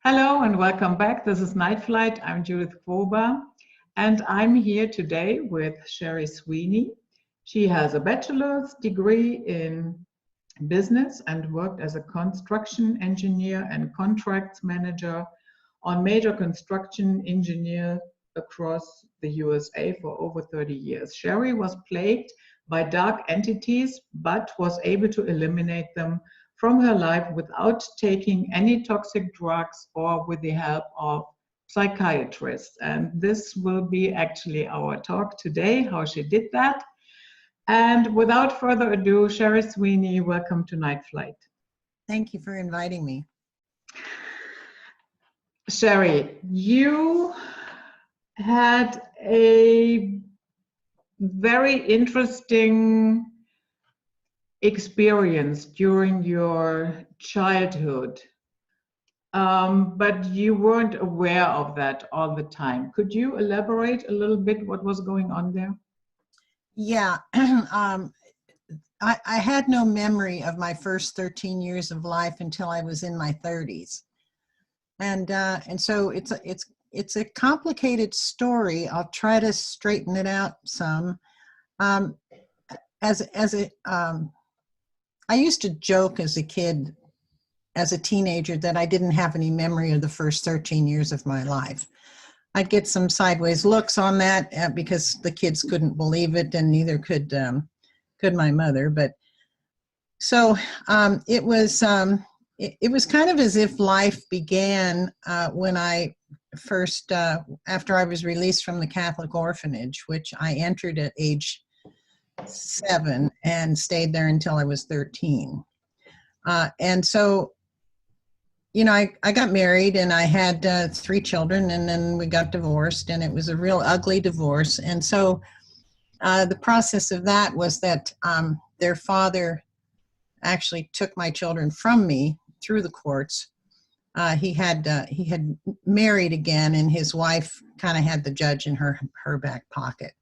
Hello and welcome back. This is Night Flight. I'm Judith Kwoba, and I'm here today with Sherry Sweeney. She has a bachelor's degree in business and worked as a construction engineer and contracts manager on major construction engineers across the USA for over 30 years. Sherry was plagued by dark entities, but was able to eliminate them from her life without taking any toxic drugs or with the help of psychiatrists. And this will be actually our talk today, how she did that. And without further ado, Sherry Sweeney, welcome to Night Flight. Thank you for inviting me. Sherry, you had a very interesting experience during your childhood, but you weren't aware of that all the time. Could you elaborate a little bit what was going on there? Yeah, I had no memory of my first 13 years of life until I was in my 30s, and so it's a complicated story. I'll try to straighten it out some. I used to joke as a kid, as a teenager, that I didn't have any memory of the first 13 years of my life. I'd get some sideways looks on that because the kids couldn't believe it, and neither could my mother. But so it was kind of as if life began when I first, after I was released from the Catholic orphanage, which I entered at age 7 and stayed there until I was 13. And so, you know, I got married and I had 3 children, and then we got divorced, and it was a real ugly divorce. And so the process of that was that their father actually took my children from me through the courts. He had married again, and his wife kind of had the judge in her back pocket.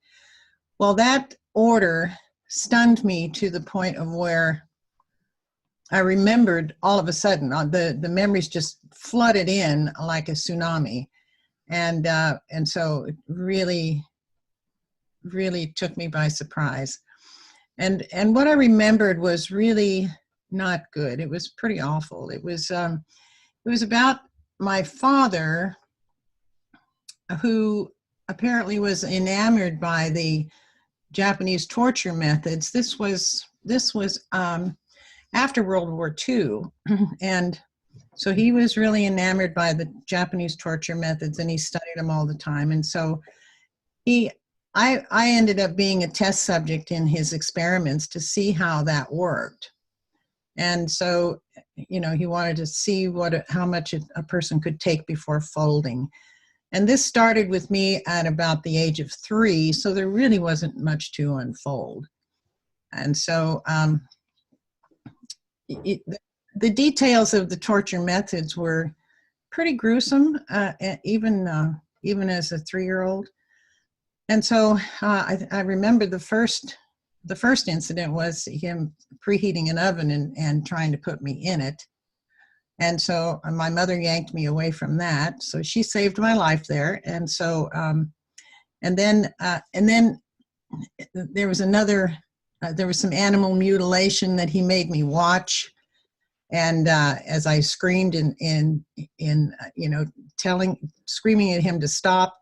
Well, that order stunned me to the point of where I remembered all of a sudden, the memories just flooded in like a tsunami. And so it really took me by surprise. And what I remembered was really not good. It was pretty awful. It was about my father, who apparently was enamored by the Japanese torture methods. This was after World War II, and so he was really enamored by the Japanese torture methods, and he studied them all the time. And so I ended up being a test subject in his experiments to see how that worked. And so, you know, he wanted to see how much a person could take before folding. And this started with me at about the age of 3, so there really wasn't much to unfold. And so the details of the torture methods were pretty gruesome, even as a 3-year-old. And so I remember the first incident was him preheating an oven and trying to put me in it. And so my mother yanked me away from that. So she saved my life there. And so, and then there was there was some animal mutilation that he made me watch. And as I screamed screaming at him to stop,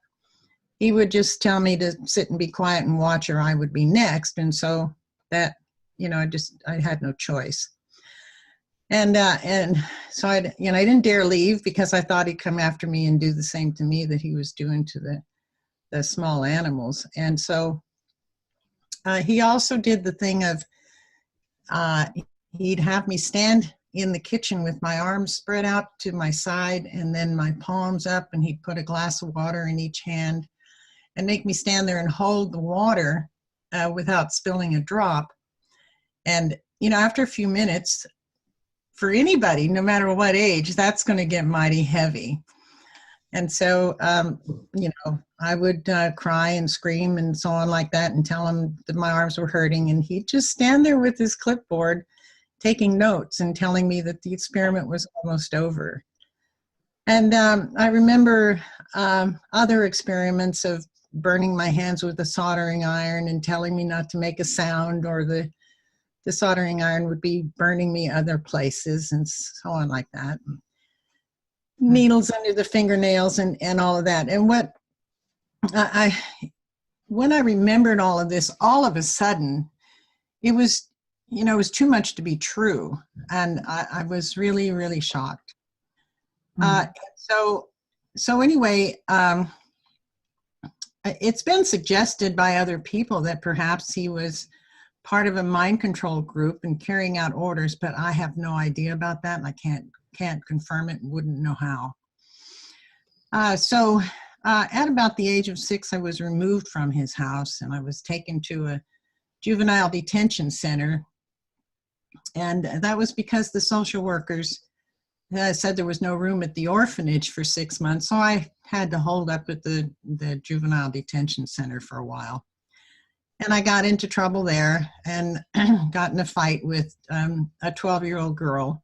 he would just tell me to sit and be quiet and watch, or I would be next. And so that, you know, I had no choice. And so I didn't dare leave because I thought he'd come after me and do the same to me that he was doing to the small animals. And so he also did the thing of he'd have me stand in the kitchen with my arms spread out to my side and then my palms up, and he'd put a glass of water in each hand and make me stand there and hold the water without spilling a drop. And, you know, after a few minutes, for anybody, no matter what age, that's going to get mighty heavy. And so, you know, I would cry and scream and so on like that and tell him that my arms were hurting. And he'd just stand there with his clipboard taking notes and telling me that the experiment was almost over. And I remember other experiments of burning my hands with a soldering iron and telling me not to make a sound, or the soldering iron would be burning me other places and so on like that. Needles under the fingernails and all of that. And what when I remembered all of this, all of a sudden, it was, you know, it was too much to be true. And I was really, really shocked. So anyway, it's been suggested by other people that perhaps he was part of a mind control group and carrying out orders, but I have no idea about that, and I can't confirm it and wouldn't know how. So at about the age of 6, I was removed from his house, and I was taken to a juvenile detention center. And that was because the social workers said there was no room at the orphanage for 6 months. So I had to hold up at the juvenile detention center for a while. And I got into trouble there and got in a fight with a 12-year-old girl.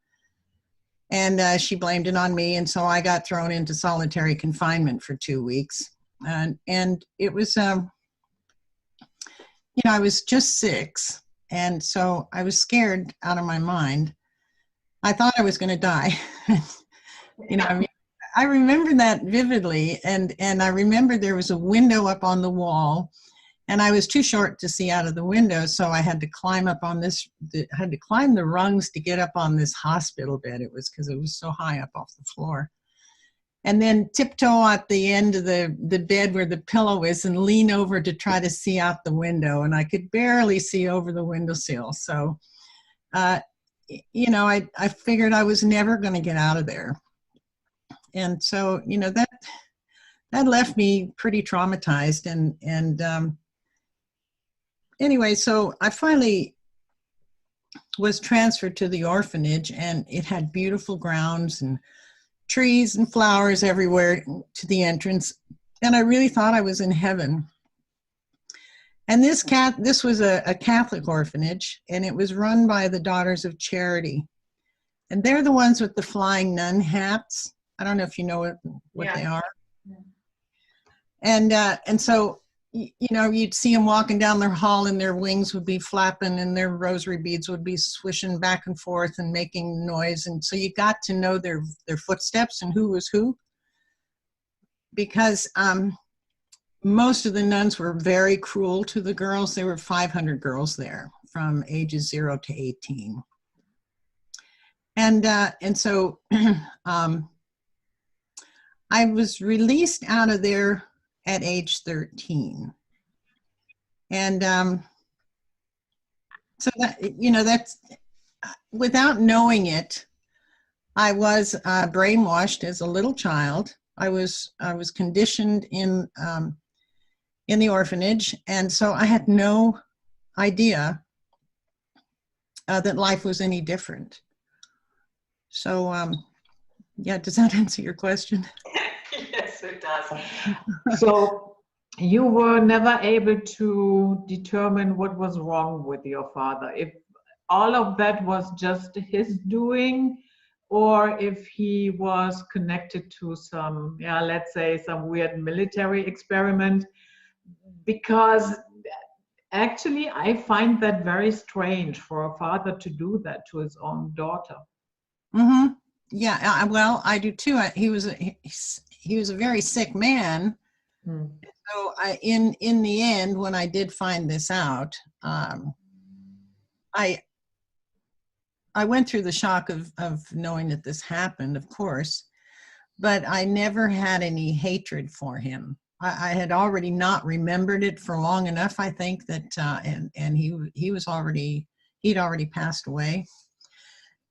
And she blamed it on me. And so I got thrown into solitary confinement for 2 weeks. And it was, you know, I was just 6. And so I was scared out of my mind. I thought I was going to die. You know, I mean, I remember that vividly. And I remember there was a window up on the wall, and I was too short to see out of the window. So I had to climb up on had to climb the rungs to get up on this hospital bed. It was because it was so high up off the floor. And then tiptoe at the end of the bed where the pillow is and lean over to try to see out the window. And I could barely see over the windowsill. So, you know, I figured I was never going to get out of there. And so, you know, that left me pretty traumatized. And anyway, so I finally was transferred to the orphanage, and it had beautiful grounds and trees and flowers everywhere to the entrance. And I really thought I was in heaven. And this was a Catholic orphanage, and it was run by the Daughters of Charity. And they're the ones with the flying nun hats. I don't know if you know what they are. Yeah. And so, you know, you'd see them walking down their hall, and their wings would be flapping, and their rosary beads would be swishing back and forth and making noise. And so you got to know their footsteps and who was who, because most of the nuns were very cruel to the girls. There were 500 girls there from ages 0 to 18. And so I was released out of there at age 13. And so that, you know, that's, without knowing it, I was brainwashed as a little child. I was conditioned in the orphanage, and so I had no idea that life was any different. So yeah, does that answer your question? Yes, it does. So you were never able to determine what was wrong with your father, if all of that was just his doing, or if he was connected to some, yeah, let's say some weird military experiment. Because actually I find that very strange for a father to do that to his own daughter. Mm-hmm. Yeah, well, I do too. He was a very sick man. So in the end, when I did find this out, I went through the shock of knowing that this happened, of course, but I never had any hatred for him. I had already not remembered it for long enough, I think, that and he'd already passed away.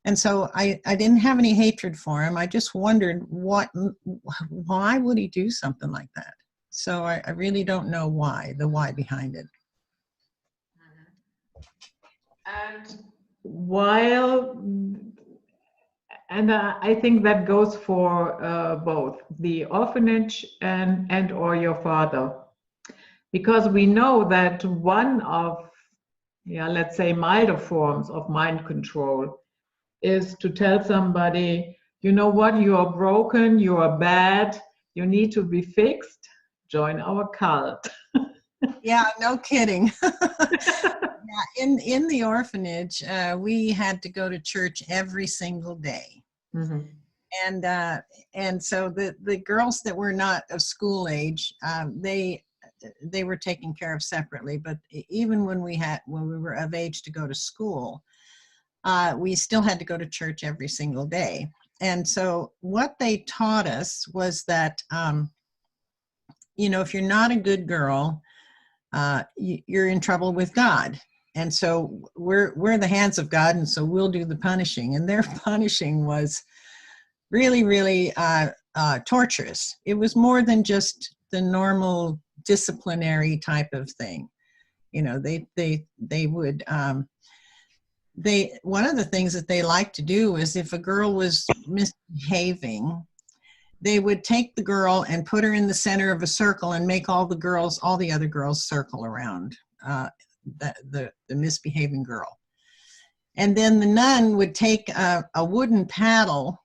And so I didn't have any hatred for him. I just wondered why would he do something like that? So I really don't know the why behind it. And I think that goes for both the orphanage and or your father, because we know that one of, yeah, let's say milder forms of mind control is to tell somebody, you know what, you are broken, you are bad, you need to be fixed, join our cult. Yeah, no kidding. In the orphanage, we had to go to church every single day. Mm-hmm. And so the girls that were not of school age, they were taken care of separately. But even when we were of age to go to school, we still had to go to church every single day. And so what they taught us was that, if you're not a good girl, you're in trouble with God. And so we're the hands of God, and so we'll do the punishing. And their punishing was really, really torturous. It was more than just the normal disciplinary type of thing. They would, one of the things that they liked to do is if a girl was misbehaving, they would take the girl and put her in the center of a circle and make all the other girls circle around the misbehaving girl. And then the nun would take a wooden paddle,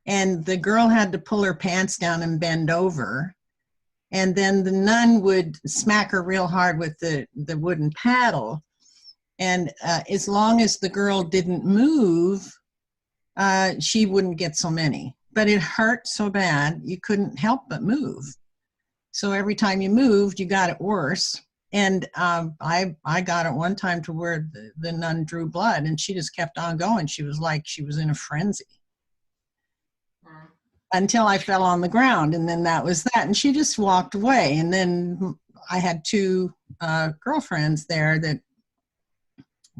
and the girl had to pull her pants down and bend over. And then the nun would smack her real hard with the wooden paddle. And as long as the girl didn't move, she wouldn't get so many. But it hurt so bad, you couldn't help but move. So every time you moved, you got it worse. And I got it one time to where the nun drew blood, and she just kept on going. She was like she was in a frenzy. Until I fell on the ground, and then that was that. And she just walked away. And then I had two girlfriends there that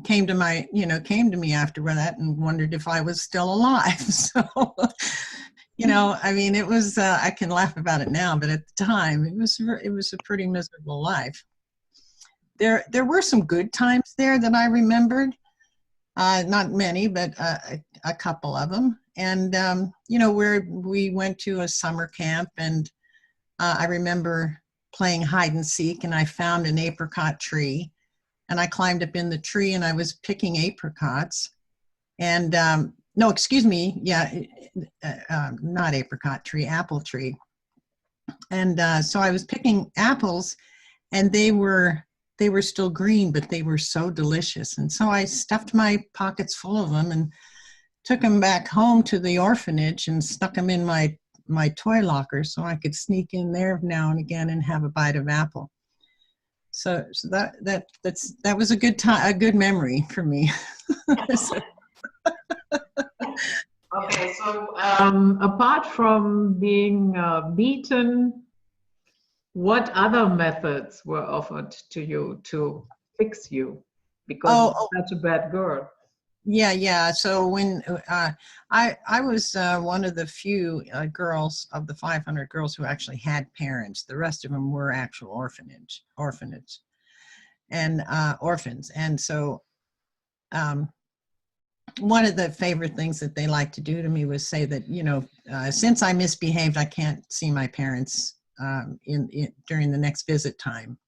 came to me after that and wondered if I was still alive. So, I mean, it was, I can laugh about it now, but at the time it was a pretty miserable life. There were some good times there that I remembered, not many, but a couple of them. And, where we went to a summer camp, and I remember playing hide and seek, and I found an apricot tree, and I climbed up in the tree, and I was picking apricots. And no, excuse me, not apricot tree, apple tree. And so I was picking apples, and they were still green, but they were so delicious. And so I stuffed my pockets full of them and took them back home to the orphanage and stuck them in my toy locker so I could sneak in there now and again and have a bite of apple. So that was a good time, a good memory for me. Okay, so apart from being beaten, what other methods were offered to you to fix you because you're such a bad girl? Yeah. So when I was one of the few girls of the 500 girls who actually had parents. The rest of them were actual orphans, and orphans. And so one of the favorite things that they liked to do to me was say that, since I misbehaved, I can't see my parents during the next visit time.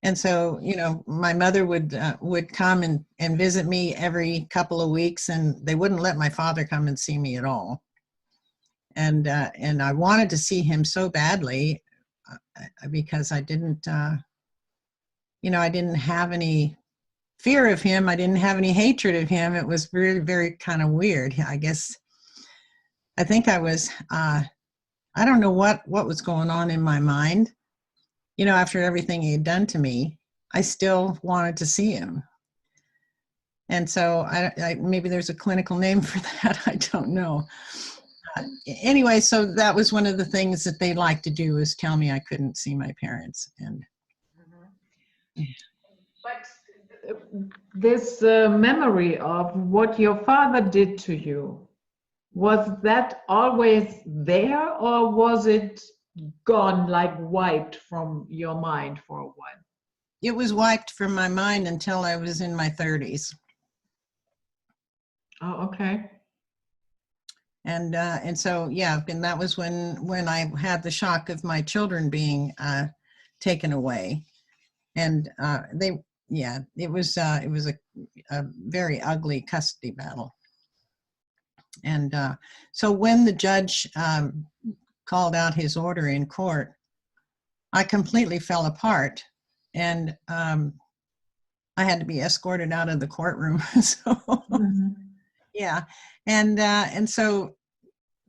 And so, my mother would come and visit me every couple of weeks, and they wouldn't let my father come and see me at all. And I wanted to see him so badly because I didn't, I didn't have any fear of him. I didn't have any hatred of him. It was very, very kind of weird. I think I was, I don't know what was going on in my mind. After everything he had done to me, I still wanted to see him. And so I maybe there's a clinical name for that. I don't know. Anyway, so that was one of the things that they liked to do, is tell me I couldn't see my parents. And But this memory of what your father did to you, was that always there, or was it gone, like wiped from your mind for a while? It was wiped from my mind until I was in my 30s. Oh, okay. And so, yeah, and that was when I had the shock of my children being taken away. And it was a very ugly custody battle. And so when the judge called out his order in court, I completely fell apart, and I had to be escorted out of the courtroom. So yeah, and so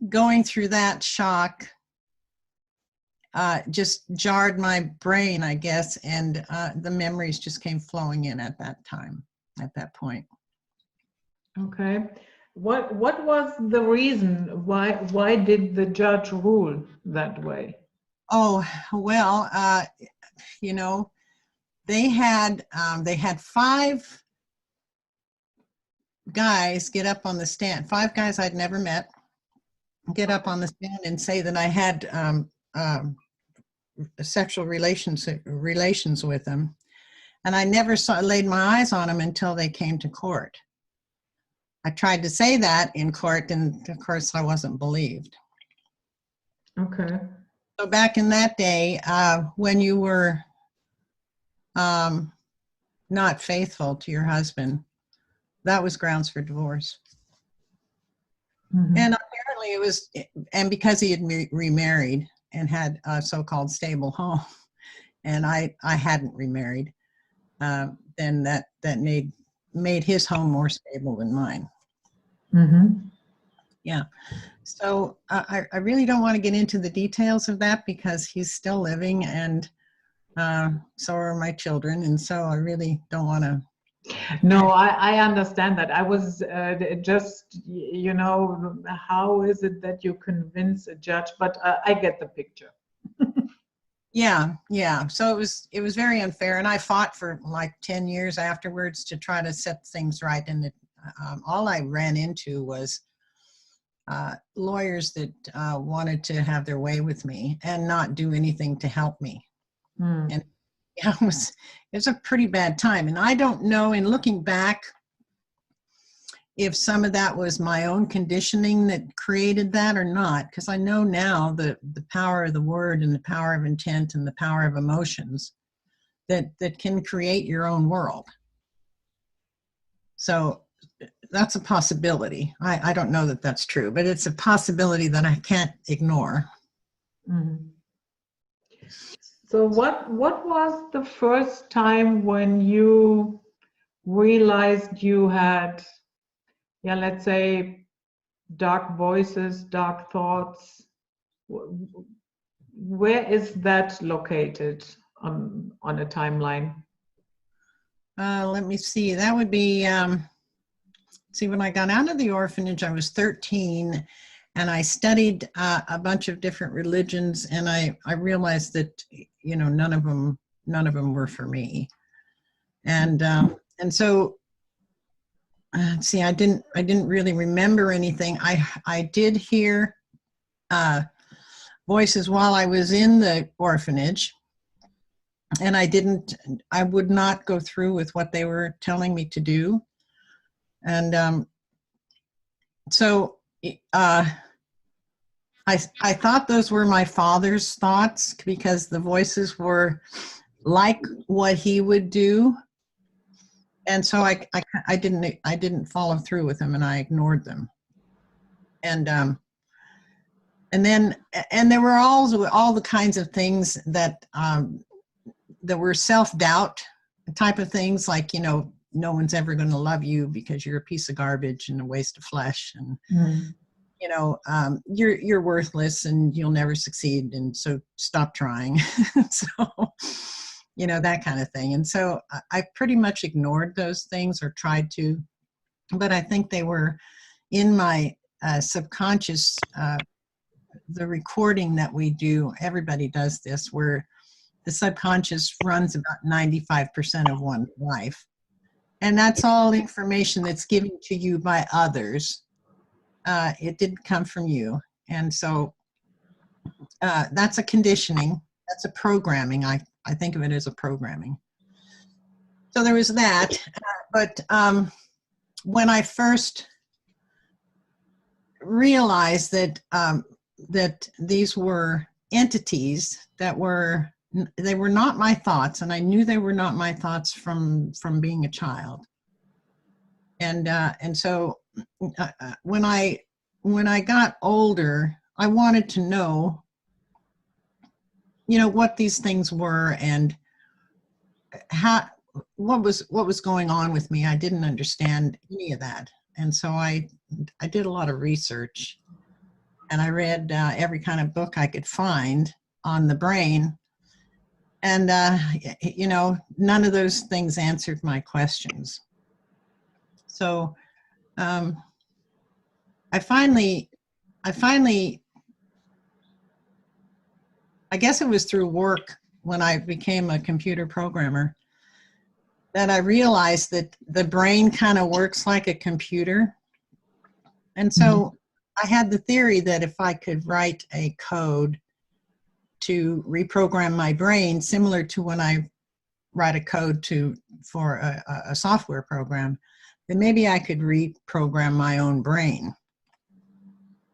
going through that shock just jarred my brain, I guess, and the memories just came flowing in at that time, at that point. Okay. What was the reason why did the judge rule that way? Oh, well, you know, they had 5 guys get up on the stand, 5 guys I'd never met, get up on the stand and say that I had sexual relations with them, and I never laid my eyes on them until they came to court. I tried to say that in court, and of course I wasn't believed. Okay. So back in that day, when you were not faithful to your husband, that was grounds for divorce. And apparently it was, and because he had remarried and had a so-called stable home, and I hadn't remarried, then that made his home more stable than mine. Yeah. So I really don't want to get into the details of that because he's still living, and so are my children, and so I really don't want to. No, I understand that. I was just, you know, how is it that you convince a judge? But I get the picture. Yeah. So it was very unfair, and I fought for like 10 years afterwards to try to set things right. And all I ran into was lawyers that wanted to have their way with me and not do anything to help me. And yeah, it was a pretty bad time. And I don't know, in looking back, if some of that was my own conditioning that created that or not, because I know now the power of the word and the power of intent and the power of emotions that can create your own world. So that's a possibility. I don't know that that's true, but it's a possibility that I can't ignore. So what was the first time when you realized you had, yeah, let's say, dark voices, dark thoughts? Where is that located on a timeline? Let me see. That would be, see, when I got out of the orphanage, I was 13, and I studied a bunch of different religions, and I realized that, you know, none of them were for me. And so, see, I didn't really remember anything. I did hear voices while I was in the orphanage, and I would not go through with what they were telling me to do. And so I thought those were my father's thoughts, because the voices were like what he would do. And so I didn't follow through with them, and I ignored them. And there were all the kinds of things that were self-doubt type of things, like, you know, no one's ever going to love you because you're a piece of garbage and a waste of flesh, and you know, you're worthless and you'll never succeed, and so stop trying. So, you know, that kind of thing. And so I pretty much ignored those things, or tried to, but I think they were in my subconscious. The recording that we do, everybody does this, where the subconscious runs about 95% of one's life. And that's all information that's given to you by others. It didn't come from you. And so that's a conditioning. That's a programming. I think of it as a programming. So there was that. But when I first realized that that these were entities that they were not my thoughts, and I knew they were not my thoughts from being a child. And so when I when I got older, I wanted to know, what these things were and what was going on with me. I didn't understand any of that. And so I did a lot of research, and I read every kind of book I could find on the brain. And, none of those things answered my questions. So I finally, I guess it was through work when I became a computer programmer that I realized that the brain kind of works like a computer. And so I had the theory that if I could write a code to reprogram my brain, similar to when I write a code for a software program, then maybe I could reprogram my own brain.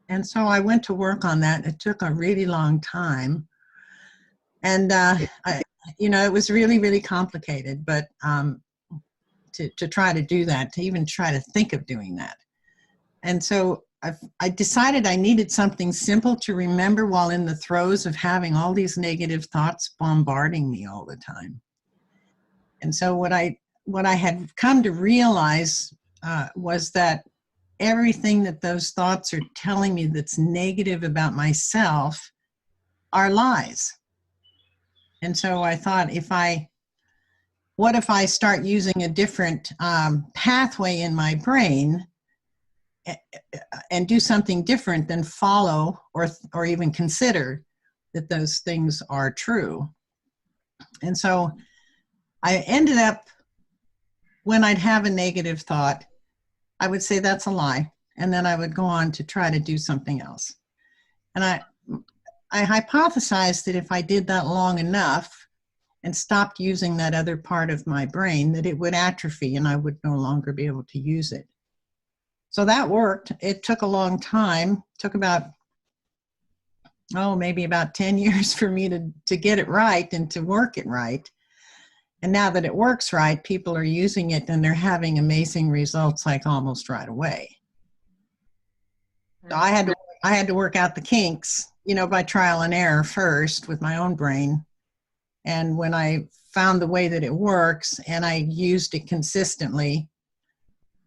And so I went to work on that. It took a really long time. And, it was really, really complicated, but to try to do that, to even try to think of doing that. And so I decided I needed something simple to remember while in the throes of having all these negative thoughts bombarding me all the time. And so what I had come to realize was that everything that those thoughts are telling me that's negative about myself are lies. And so I thought, what if I start using a different pathway in my brain and do something different than follow or even consider that those things are true? And so I ended up, when I'd have a negative thought, I would say that's a lie. And then I would go on to try to do something else. And I hypothesized that if I did that long enough and stopped using that other part of my brain, that it would atrophy and I would no longer be able to use it. So that worked. It took a long time. It took about, maybe about 10 years for me to get it right and to work it right. And now that it works right, people are using it and they're having amazing results like almost right away. So I had to work out the kinks, by trial and error first with my own brain. And when I found the way that it works and I used it consistently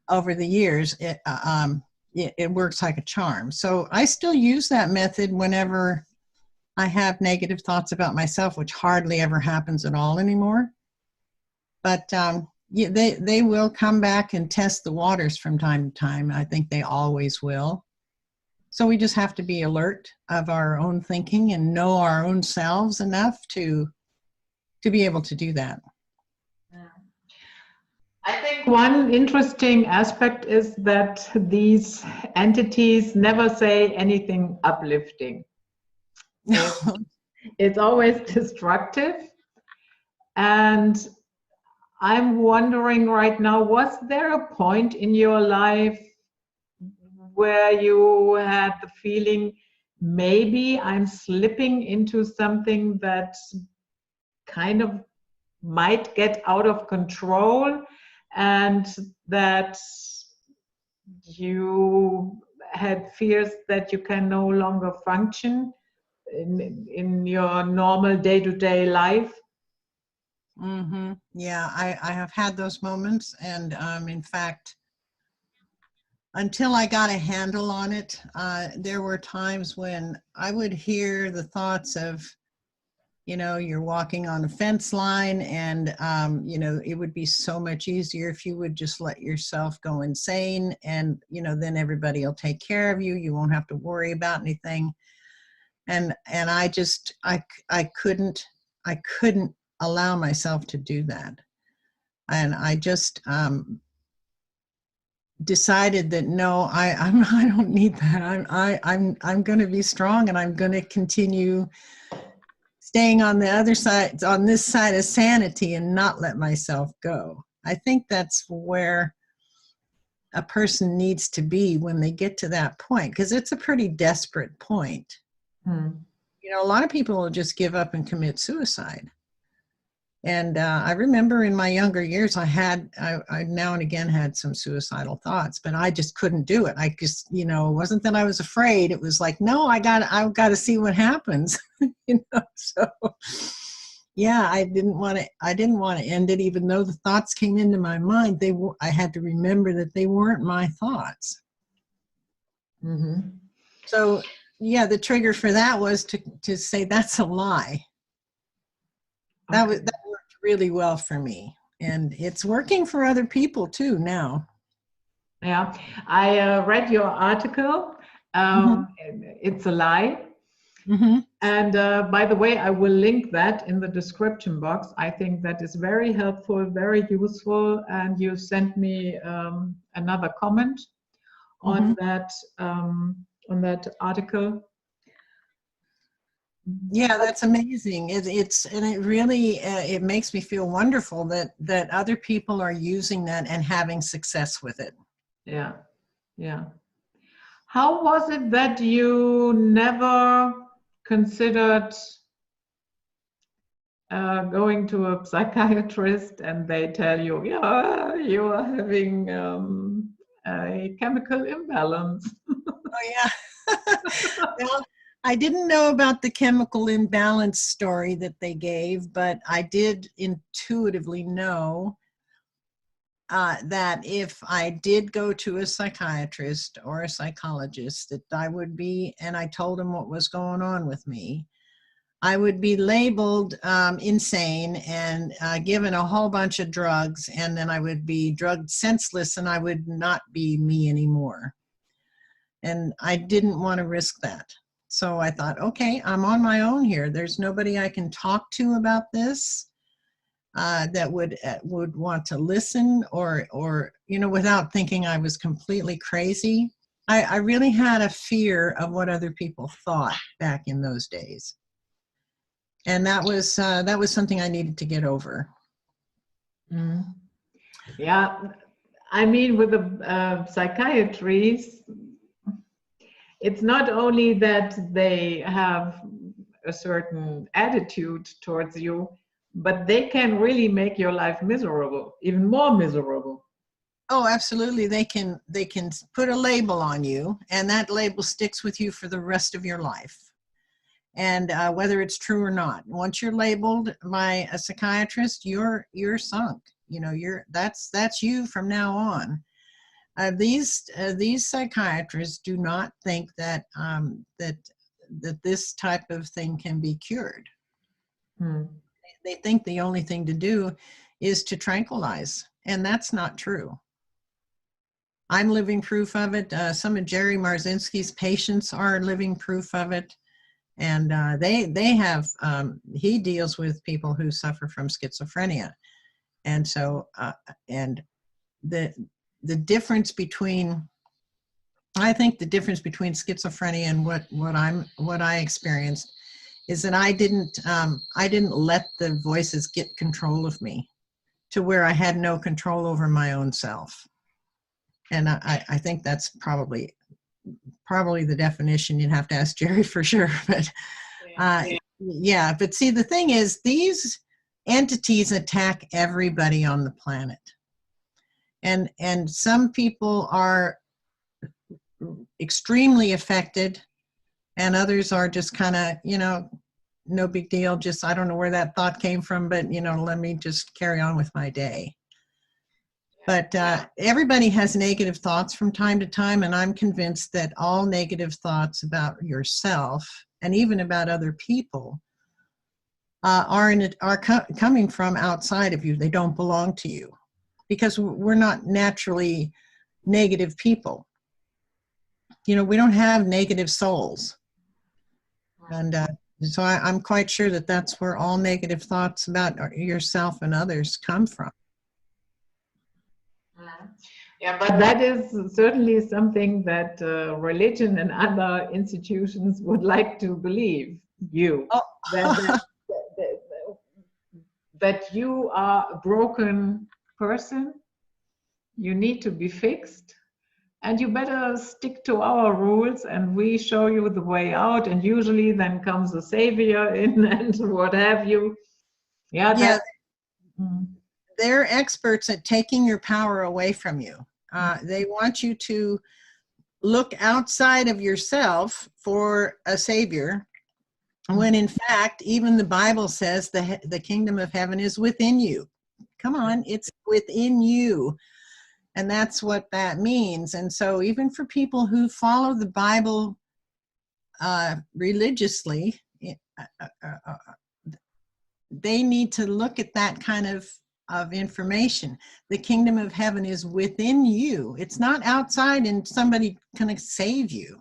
over the years, it works like a charm. So I still use that method whenever I have negative thoughts about myself, which hardly ever happens at all anymore. But they will come back and test the waters from time to time. I think they always will. So we just have to be alert of our own thinking and know our own selves enough to be able to do that. I think one interesting aspect is that these entities never say anything uplifting. It's always destructive. And I'm wondering right now, was there a point in your life where you had the feeling, maybe I'm slipping into something that kind of might get out of control, and that you had fears that you can no longer function in your normal day-to-day life? Mm-hmm. Yeah, I have had those moments. And in fact, until I got a handle on it, there were times when I would hear the thoughts of, you're walking on a fence line and, it would be so much easier if you would just let yourself go insane and, then everybody will take care of you. You won't have to worry about anything. And I couldn't allow myself to do that. And I just decided that no, I don't need that. I'm going to be strong, and I'm going to continue staying on the other side, on this side of sanity, and not let myself go. I think that's where a person needs to be when they get to that point, because it's a pretty desperate point. A lot of people will just give up and commit suicide. And I remember in my younger years, I now and again had some suicidal thoughts, but I just couldn't do it. I just, it wasn't that I was afraid. It was like, no, I've got to see what happens, so yeah, I didn't want to end it, even though the thoughts came into my mind. I had to remember that they weren't my thoughts. Mm-hmm. So yeah, the trigger for that was to say, that's a lie. That worked really well for me, and it's working for other people too now. Yeah, I read your article. It's a lie. Mm-hmm. And by the way, I will link that in the description box. I think that is very helpful, very useful. And you sent me another comment on that article. Yeah, that's amazing. And it really it makes me feel wonderful that other people are using that and having success with it. Yeah, yeah. How was it that you never considered going to a psychiatrist and they tell you, yeah, you are having a chemical imbalance? Oh yeah. Well, I didn't know about the chemical imbalance story that they gave, but I did intuitively know that if I did go to a psychiatrist or a psychologist, that I would be, and I told him what was going on with me, I would be labeled insane and given a whole bunch of drugs, and then I would be drugged senseless and I would not be me anymore. And I didn't want to risk that. So I thought, okay, I'm on my own here. There's nobody I can talk to about this that would want to listen or without thinking I was completely crazy. I really had a fear of what other people thought back in those days. And that was something I needed to get over. Mm. Yeah, I mean, with the psychiatries, it's not only that they have a certain attitude towards you, but they can really make your life miserable, even more miserable. Oh, absolutely. They can put a label on you, and that label sticks with you for the rest of your life. And whether it's true or not, once you're labeled by a psychiatrist, you're sunk. That's you from now on. These psychiatrists do not think that this type of thing can be cured. They think the only thing to do is to tranquilize, and that's not true. I'm living proof of it. Some of Jerry Marzinski's patients are living proof of it. And they have, he deals with people who suffer from schizophrenia. And so, and the difference between, I think the difference between schizophrenia and what I experienced is that I didn't let the voices get control of me to where I had no control over my own self. And I think that's probably the definition. You'd have to ask Jerry for sure, but yeah. But see, the thing is, these entities attack everybody on the planet, and some people are extremely affected, and others are just kind of, no big deal. Just, I don't know where that thought came from, but let me just carry on with my day. But everybody has negative thoughts from time to time, and I'm convinced that all negative thoughts about yourself and even about other people are coming from outside of you. They don't belong to you, because we're not naturally negative people. We don't have negative souls. And so I'm quite sure that that's where all negative thoughts about yourself and others come from. Yeah, but that is certainly something that religion and other institutions would like to believe you. Oh. That you are a broken person, you need to be fixed, and you better stick to our rules, and we show you the way out, and usually then comes a savior in and what have you. Yeah. They're experts at taking your power away from you. They want you to look outside of yourself for a savior, when in fact, even the Bible says the kingdom of heaven is within you. Come on, it's within you. And that's what that means. And so even for people who follow the Bible religiously, they need to look at that kind of information. The kingdom of heaven is within you. It's not outside and somebody can save you.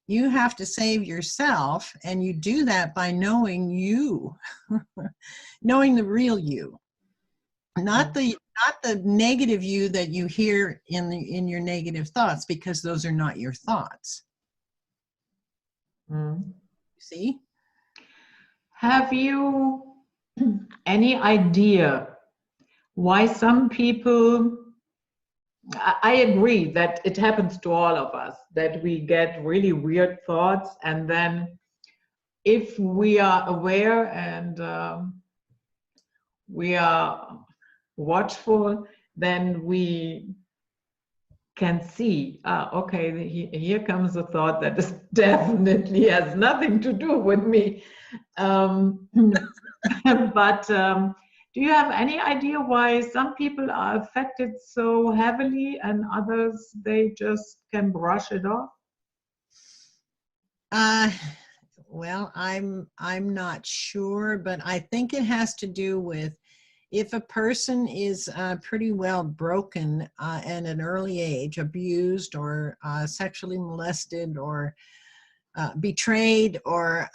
You have to save yourself, and you do that by knowing you, knowing the real you, not the negative you that you hear in your negative thoughts, because those are not your thoughts. See? Have you any idea why some people, I agree that it happens to all of us, that we get really weird thoughts, and then if we are aware and we are watchful, then we can see, okay, here comes a thought that is definitely has nothing to do with me. But do you have any idea why some people are affected so heavily and others, they just can brush it off? Well, I'm not sure, but I think it has to do with if a person is pretty well broken at an early age, abused or sexually molested or betrayed, or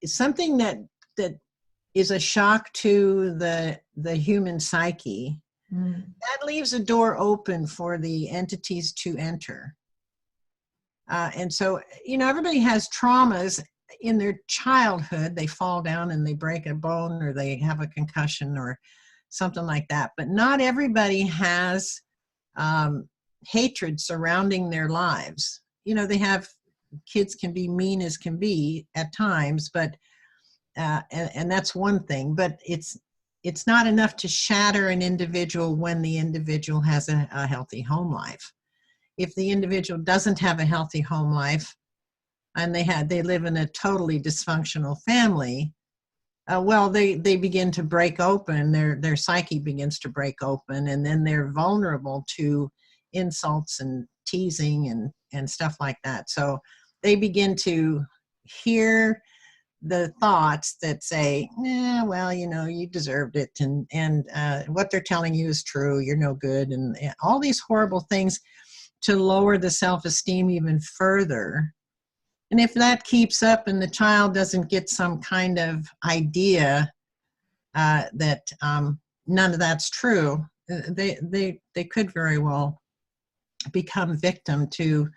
something that is a shock to the human psyche, that leaves a door open for the entities to enter. And so, you know, everybody has traumas in their childhood. They fall down and they break a bone, or they have a concussion or something like that. But not everybody has hatred surrounding their lives. You know, kids can be mean as can be at times, but and that's one thing, but it's not enough to shatter an individual when the individual has a healthy home life. If the individual doesn't have a healthy home life and they live in a totally dysfunctional family, well, they begin to break open, their psyche begins to break open, and then they're vulnerable to insults and teasing and stuff like that. So they begin to hear the thoughts that say, well, you know, you deserved it, and what they're telling you is true, you're no good, and all these horrible things to lower the self-esteem even further. And if that keeps up and the child doesn't get some kind of idea that none of that's true, they could very well become victim to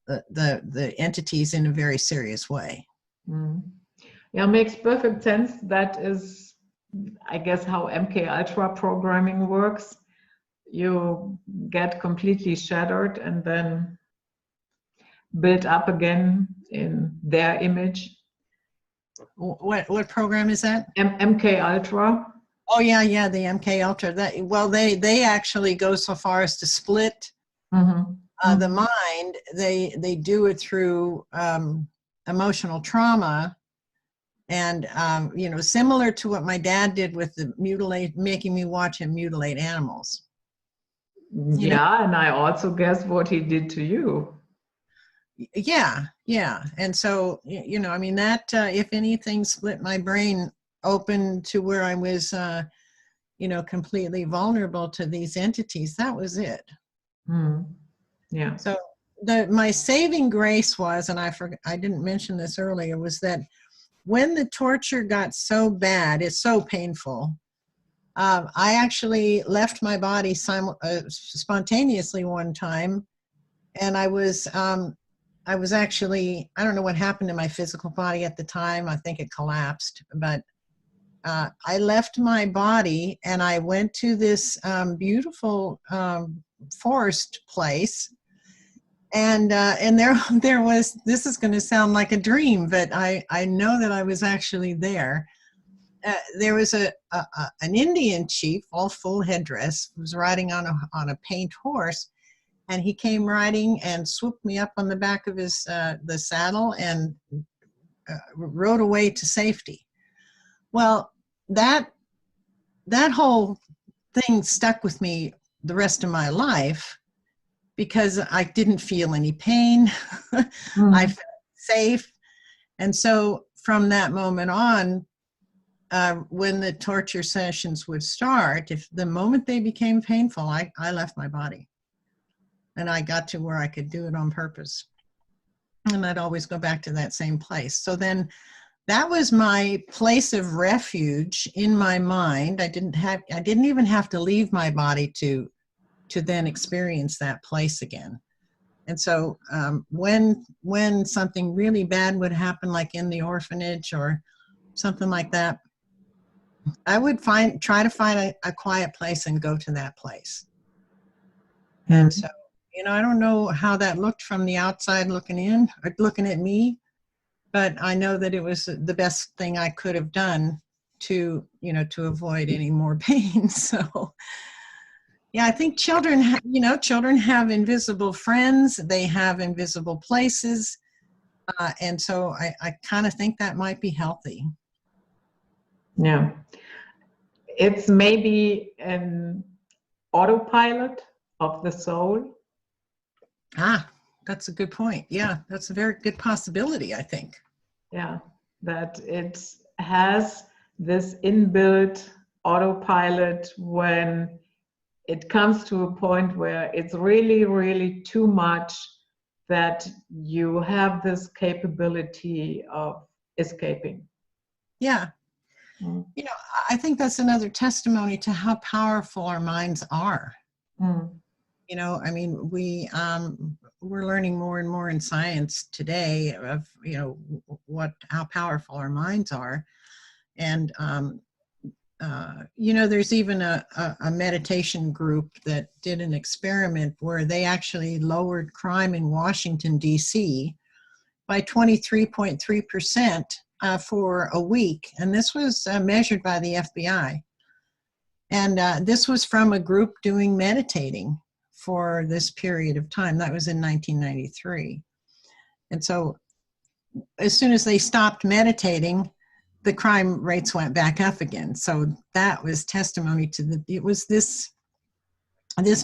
the entities in a very serious way. Yeah, makes perfect sense. That is, I guess, how MK Ultra programming works. You get completely shattered and then build up again in their image. What program is that? MK Ultra. Oh yeah, the MK Ultra. They actually go so far as to split the mind. They do it through emotional trauma, and you know, similar to what my dad did with the making me watch him mutilate animals. You know? And I also guess what he did to you. Yeah. And so, you know, I mean, that if anything split my brain open to where I was, you know, completely vulnerable to these entities, that was it. Yeah. So my saving grace was, and I didn't mention this earlier, was that when the torture got so bad, it's so painful, I actually left my body spontaneously one time, and I was actually, I don't know what happened to my physical body at the time. I think it collapsed, but I left my body and I went to this beautiful forest place, and there was, this is going to sound like a dream, but I know that I was actually there. there was an Indian chief, all full headdress, who was riding on a paint horse, and he came riding and swooped me up on the back of his the saddle and rode away to safety. Well, that whole thing stuck with me the rest of my life because I didn't feel any pain. I felt safe. And so from that moment on, when the torture sessions would start, if the moment they became painful, I left my body. And I got to where I could do it on purpose. And I'd always go back to that same place. So then that was my place of refuge in my mind. I didn't even have to leave my body to then experience that place again. And so when something really bad would happen, like in the orphanage or something like that, I would try to find a quiet place and go to that place. And so, I don't know how that looked from the outside looking in, or looking at me, but I know that it was the best thing I could have done to avoid any more pain. So, yeah, I think children have invisible friends. They have invisible places. And so I kind of think that might be healthy. Yeah. It's maybe an autopilot of the soul. That's a good point. Yeah, that's a very good possibility, I think. Yeah, that it has this inbuilt autopilot when it comes to a point where it's really, really too much, that you have this capability of escaping. Yeah. I think that's another testimony to how powerful our minds are. I mean, we're learning more and more in science today of, how powerful our minds are. And, there's even a meditation group that did an experiment where they actually lowered crime in Washington, D.C. by 23.3% for a week. And this was measured by the FBI. And this was from a group doing meditating for this period of time. That was in 1993. And so as soon as they stopped meditating, the crime rates went back up again. So that was testimony to it was this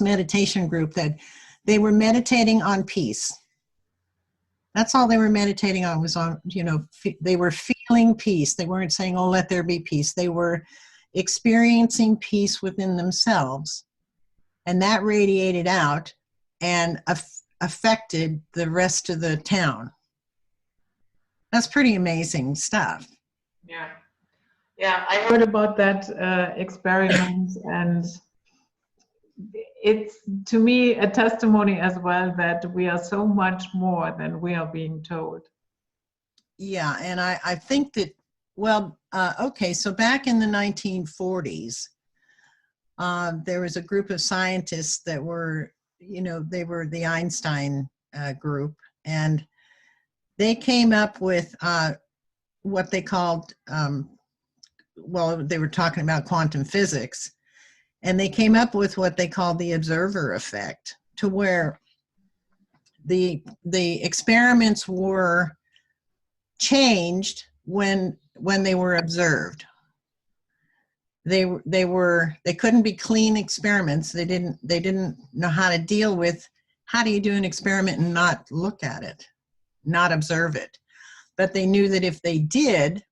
meditation group that they were meditating on peace. That's all they were meditating on, was on, they were feeling peace. They weren't saying, oh, let there be peace. They were experiencing peace within themselves. And that radiated out and affected the rest of the town. That's pretty amazing stuff. Yeah, I heard about that experiment, and it's, to me, a testimony as well that we are so much more than we are being told. Yeah, and I think that, okay, so back in the 1940s, there was a group of scientists that were, they were the Einstein group, and they came up with what they called, they were talking about quantum physics, and they came up with what they called the observer effect, to where the experiments were changed when they were observed. They couldn't be clean experiments. They didn't know how to deal with, how do you do an experiment and not look at it, not observe it. But they knew that if they did,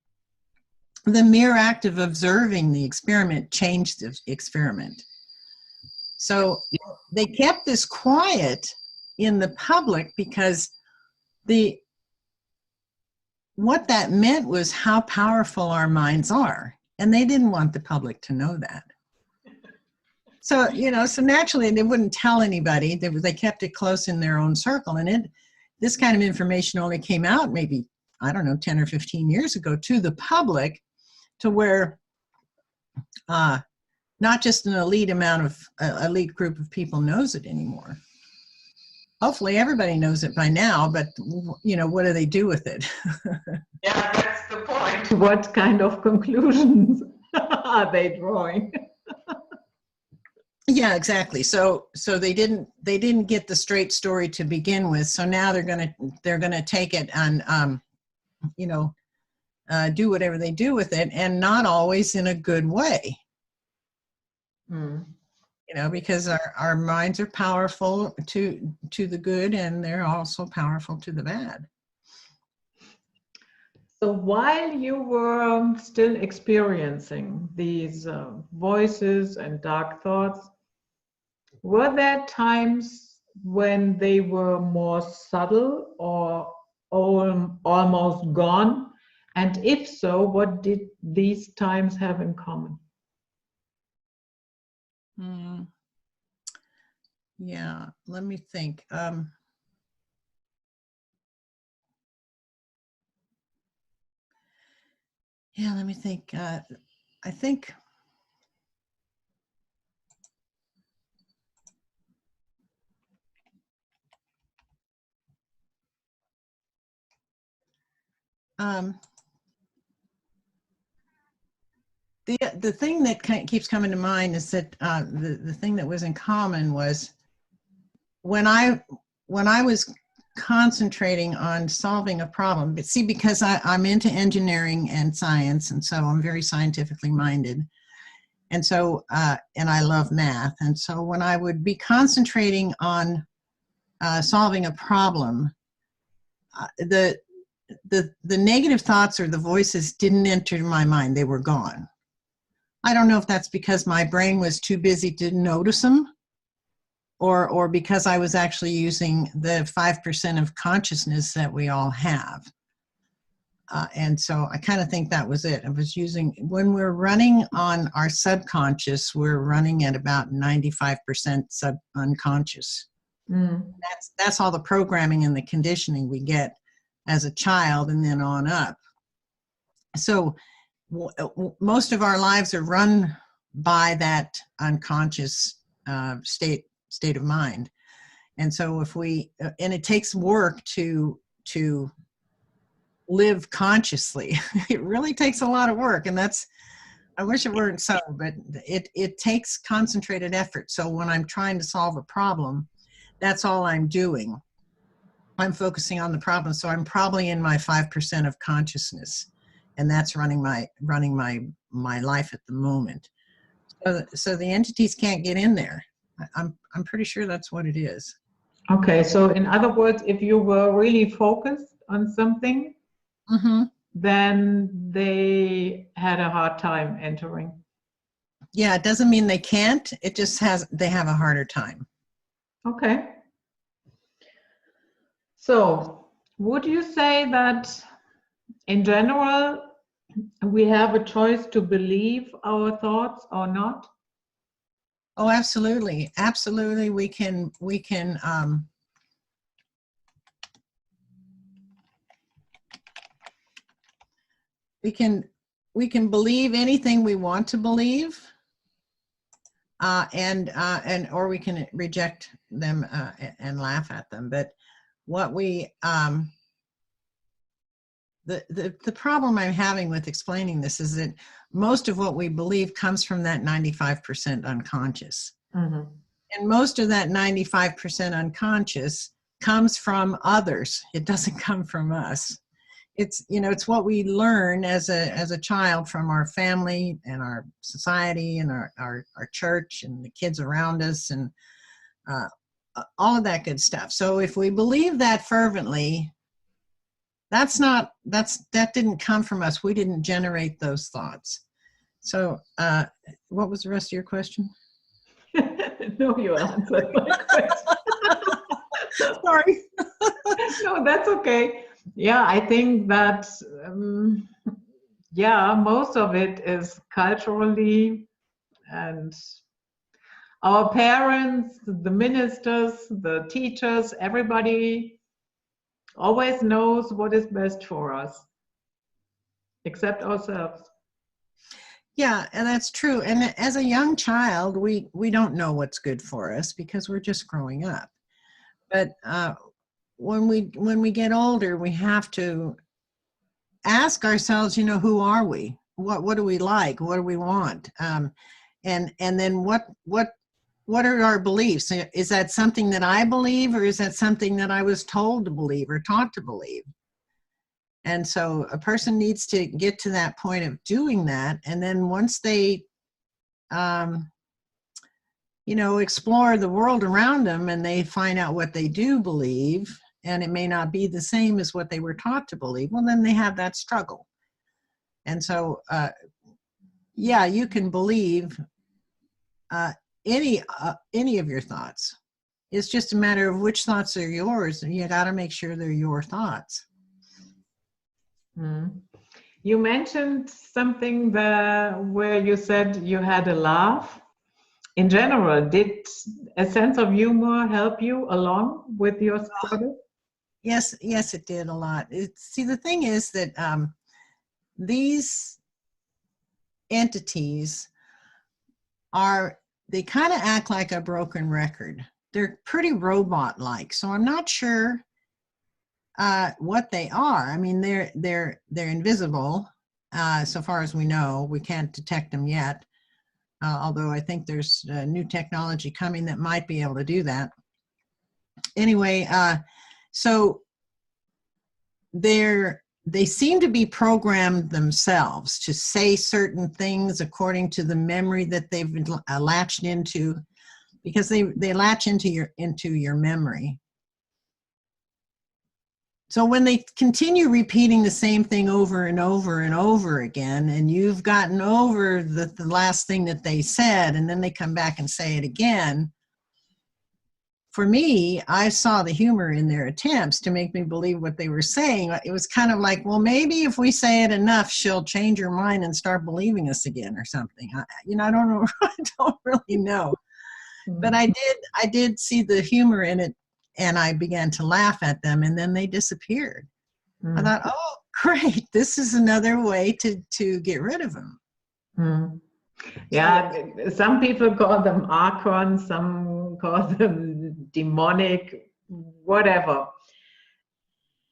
the mere act of observing the experiment changed the experiment. So they kept this quiet in the public because what that meant was how powerful our minds are. And they didn't want the public to know that. So, so naturally they wouldn't tell anybody. They kept it close in their own circle. And this kind of information only came out maybe, 10 or 15 years ago to the public, to where not just an elite group of people knows it anymore. Hopefully everybody knows it by now, but you know, what do they do with it? Yeah, that's the point. What kind of conclusions are they drawing? Yeah, exactly. So they didn't get the straight story to begin with. So now they're gonna take it and you know, do whatever they do with it, and not always in a good way. Mm. You know, because our minds are powerful to the good, and they're also powerful to the bad. So while you were still experiencing these voices and dark thoughts, were there times when they were more subtle or almost gone? And if so, what did these times have in common? Yeah, let me think. Yeah, let me think. I think the thing that keeps coming to mind is that the thing that was in common was when I was concentrating on solving a problem. But see, because I'm into engineering and science, and so I'm very scientifically minded. And so, and I love math. And so when I would be concentrating on solving a problem, the negative thoughts or the voices didn't enter my mind. They were gone. I don't know if that's because my brain was too busy to notice them, or because I was actually using the 5% of consciousness that we all have. And so I kind of think that was it. I was using, when we're running on our subconscious, we're running at about 95% unconscious. Mm. That's all the programming and the conditioning we get as a child and then on up. So most of our lives are run by that unconscious state of mind. And so if we, and it takes work to live consciously. It really takes a lot of work, and that's, I wish it weren't so, but it takes concentrated effort. So when I'm trying to solve a problem, that's all I'm doing. I'm focusing on the problem. So I'm probably in my 5% of consciousness, and that's running my life at the moment. So the entities can't get in there. I'm pretty sure that's what it is. Okay, so in other words, if you were really focused on something, then they had a hard time entering. Yeah, it doesn't mean they can't. It just they have a harder time. Okay. So would you say that in general, we have a choice to believe our thoughts or not? Oh, absolutely. Absolutely. We can believe anything we want to believe, and or we can reject them and laugh at them. But what we the problem I'm having with explaining this is that most of what we believe comes from that 95% unconscious. And most of that 95% unconscious comes from others. It doesn't come from us. It's, you know, it's what we learn as a child from our family and our society and our church and the kids around us and all of that good stuff. So if we believe that fervently, that didn't come from us. We didn't generate those thoughts. So what was the rest of your question? No, you answered my question. Sorry. No, that's okay. Yeah, I think that, yeah, most of it is culturally, and our parents, the ministers, the teachers, everybody always knows what is best for us, except ourselves. Yeah, and that's true. And as a young child, we don't know what's good for us because we're just growing up. But when we get older, we have to ask ourselves, you know, who are we? What do we like? What do we want? And then what are our beliefs? Is that something that I believe, or is that something that I was told to believe or taught to believe? And so a person needs to get to that point of doing that. And then once they, you know, explore the world around them and they find out what they do believe, and it may not be the same as what they were taught to believe, well, then they have that struggle. And so, yeah, you can believe any of your thoughts. It's just a matter of which thoughts are yours, and you got to make sure they're your thoughts. You mentioned something where you said you had a laugh. In general, did a sense of humor help you along with your struggle? Yes, it did a lot. See, the thing is that these entities they kind of act like a broken record. They're pretty robot-like, so I'm not sure what they are. I mean, they're invisible, so far as we know. We can't detect them yet, although I think there's new technology coming that might be able to do that. Anyway, so they seem to be programmed themselves to say certain things according to the memory that they've been latched into, because they latch into your memory. So when they continue repeating the same thing over and over and over again, and you've gotten over the last thing that they said, and then they come back and say it again, for me, I saw the humor in their attempts to make me believe what they were saying. It was kind of like, well, maybe if we say it enough, she'll change her mind and start believing us again or something. I don't know. I don't really know. But I did see the humor in it, and I began to laugh at them, and then they disappeared. I thought, oh, great. This is another way to get rid of them. Yeah, some people call them archons, some call them demonic, whatever.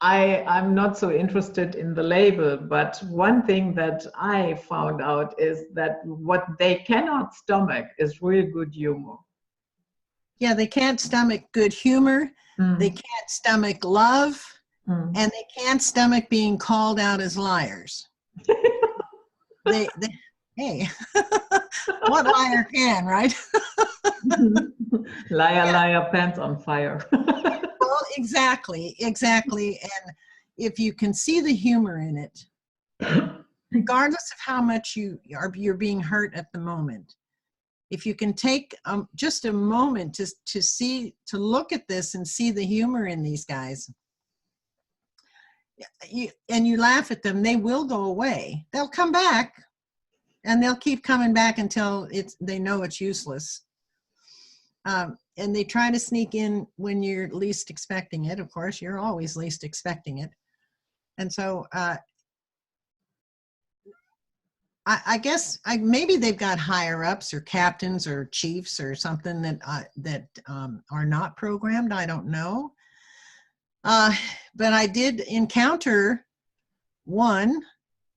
I'm not so interested in the label, but one thing that I found out is that what they cannot stomach is real good humor. Yeah, they can't stomach good humor. They can't stomach love, and they can't stomach being called out as liars. Hey, what liar can, right? Liar, liar, pants on fire. Well, exactly. And if you can see the humor in it, regardless of how much you're being hurt at the moment, if you can take just a moment to look at this and see the humor in these guys, and you laugh at them, they will go away. They'll come back. And they'll keep coming back until they know it's useless. And they try to sneak in when you're least expecting it. Of course, you're always least expecting it. And so I guess maybe they've got higher ups or captains or chiefs or something that are not programmed. I don't know. But I did encounter one.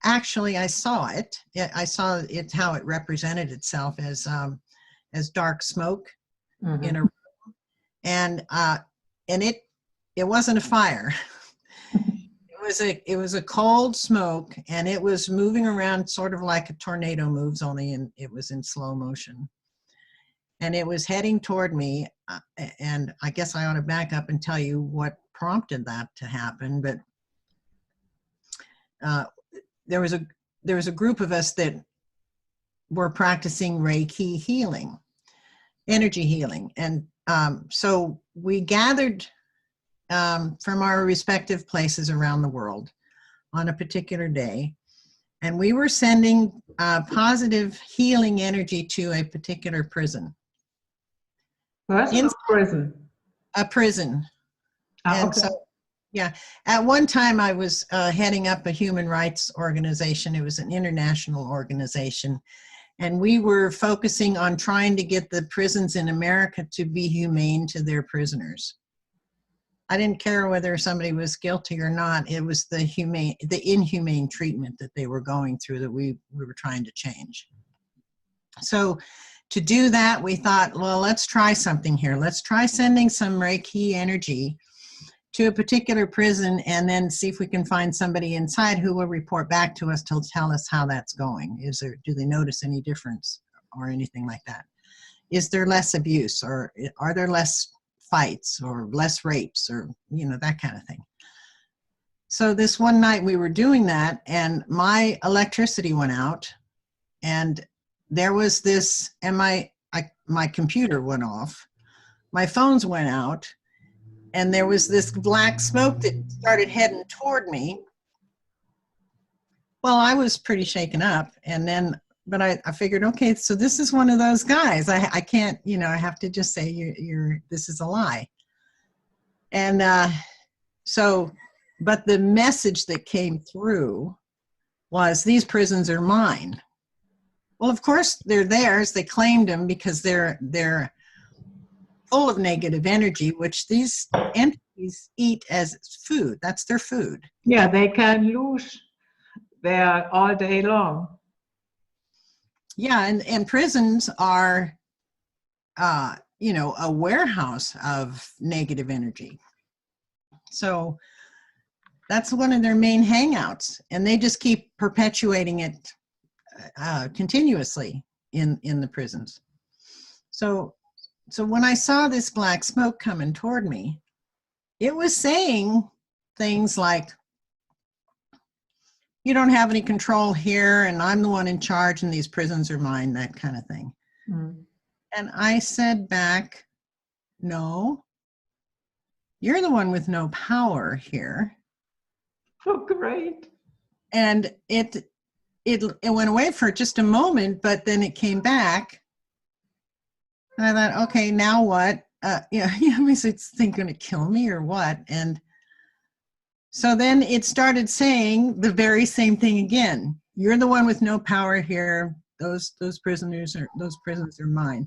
Actually, I saw it. I saw it, how it represented itself as dark smoke in a room, and it wasn't a fire. It was a cold smoke, and it was moving around sort of like a tornado moves, only it was in slow motion, and it was heading toward me. And I guess I ought to back up and tell you what prompted that to happen, but. There was a group of us that were practicing Reiki healing, energy healing. And so we gathered from our respective places around the world on a particular day. And we were sending positive healing energy to a particular prison. Prison? A prison. And okay. So, yeah, at one time I was heading up a human rights organization. It was an international organization. And we were focusing on trying to get the prisons in America to be humane to their prisoners. I didn't care whether somebody was guilty or not. It was the inhumane treatment that they were going through that we were trying to change. So to do that, we thought, well, let's try something here. Let's try sending some Reiki energy to a particular prison and then see if we can find somebody inside who will report back to us to tell us how that's going. Do they notice any difference or anything like that? Is there less abuse, or are there less fights or less rapes, or, you know, that kind of thing. So this one night we were doing that, and my electricity went out, and there was this, and my computer went off, my phones went out, and there was this black smoke that started heading toward me. Well, I was pretty shaken up, and then, but I figured, okay, so this is one of those guys. I can't, you know, I have to just say this is a lie. And but the message that came through was, these prisons are mine. Well, of course they're theirs. They claimed them because they're full of negative energy, which these entities eat as food. That's their food. Yeah, they can lose there all day long. Yeah, and prisons are, you know, a warehouse of negative energy. So that's one of their main hangouts, and they just keep perpetuating it continuously in the prisons. So when I saw this black smoke coming toward me, it was saying things like, you don't have any control here, and I'm the one in charge, and these prisons are mine, that kind of thing. Mm. And I said back, no, you're the one with no power here. Oh, great. And it went away for just a moment, but then it came back. And I thought, okay, now what? Is it going to kill me or what? And so then it started saying the very same thing again. You're the one with no power here. Those prisons are mine.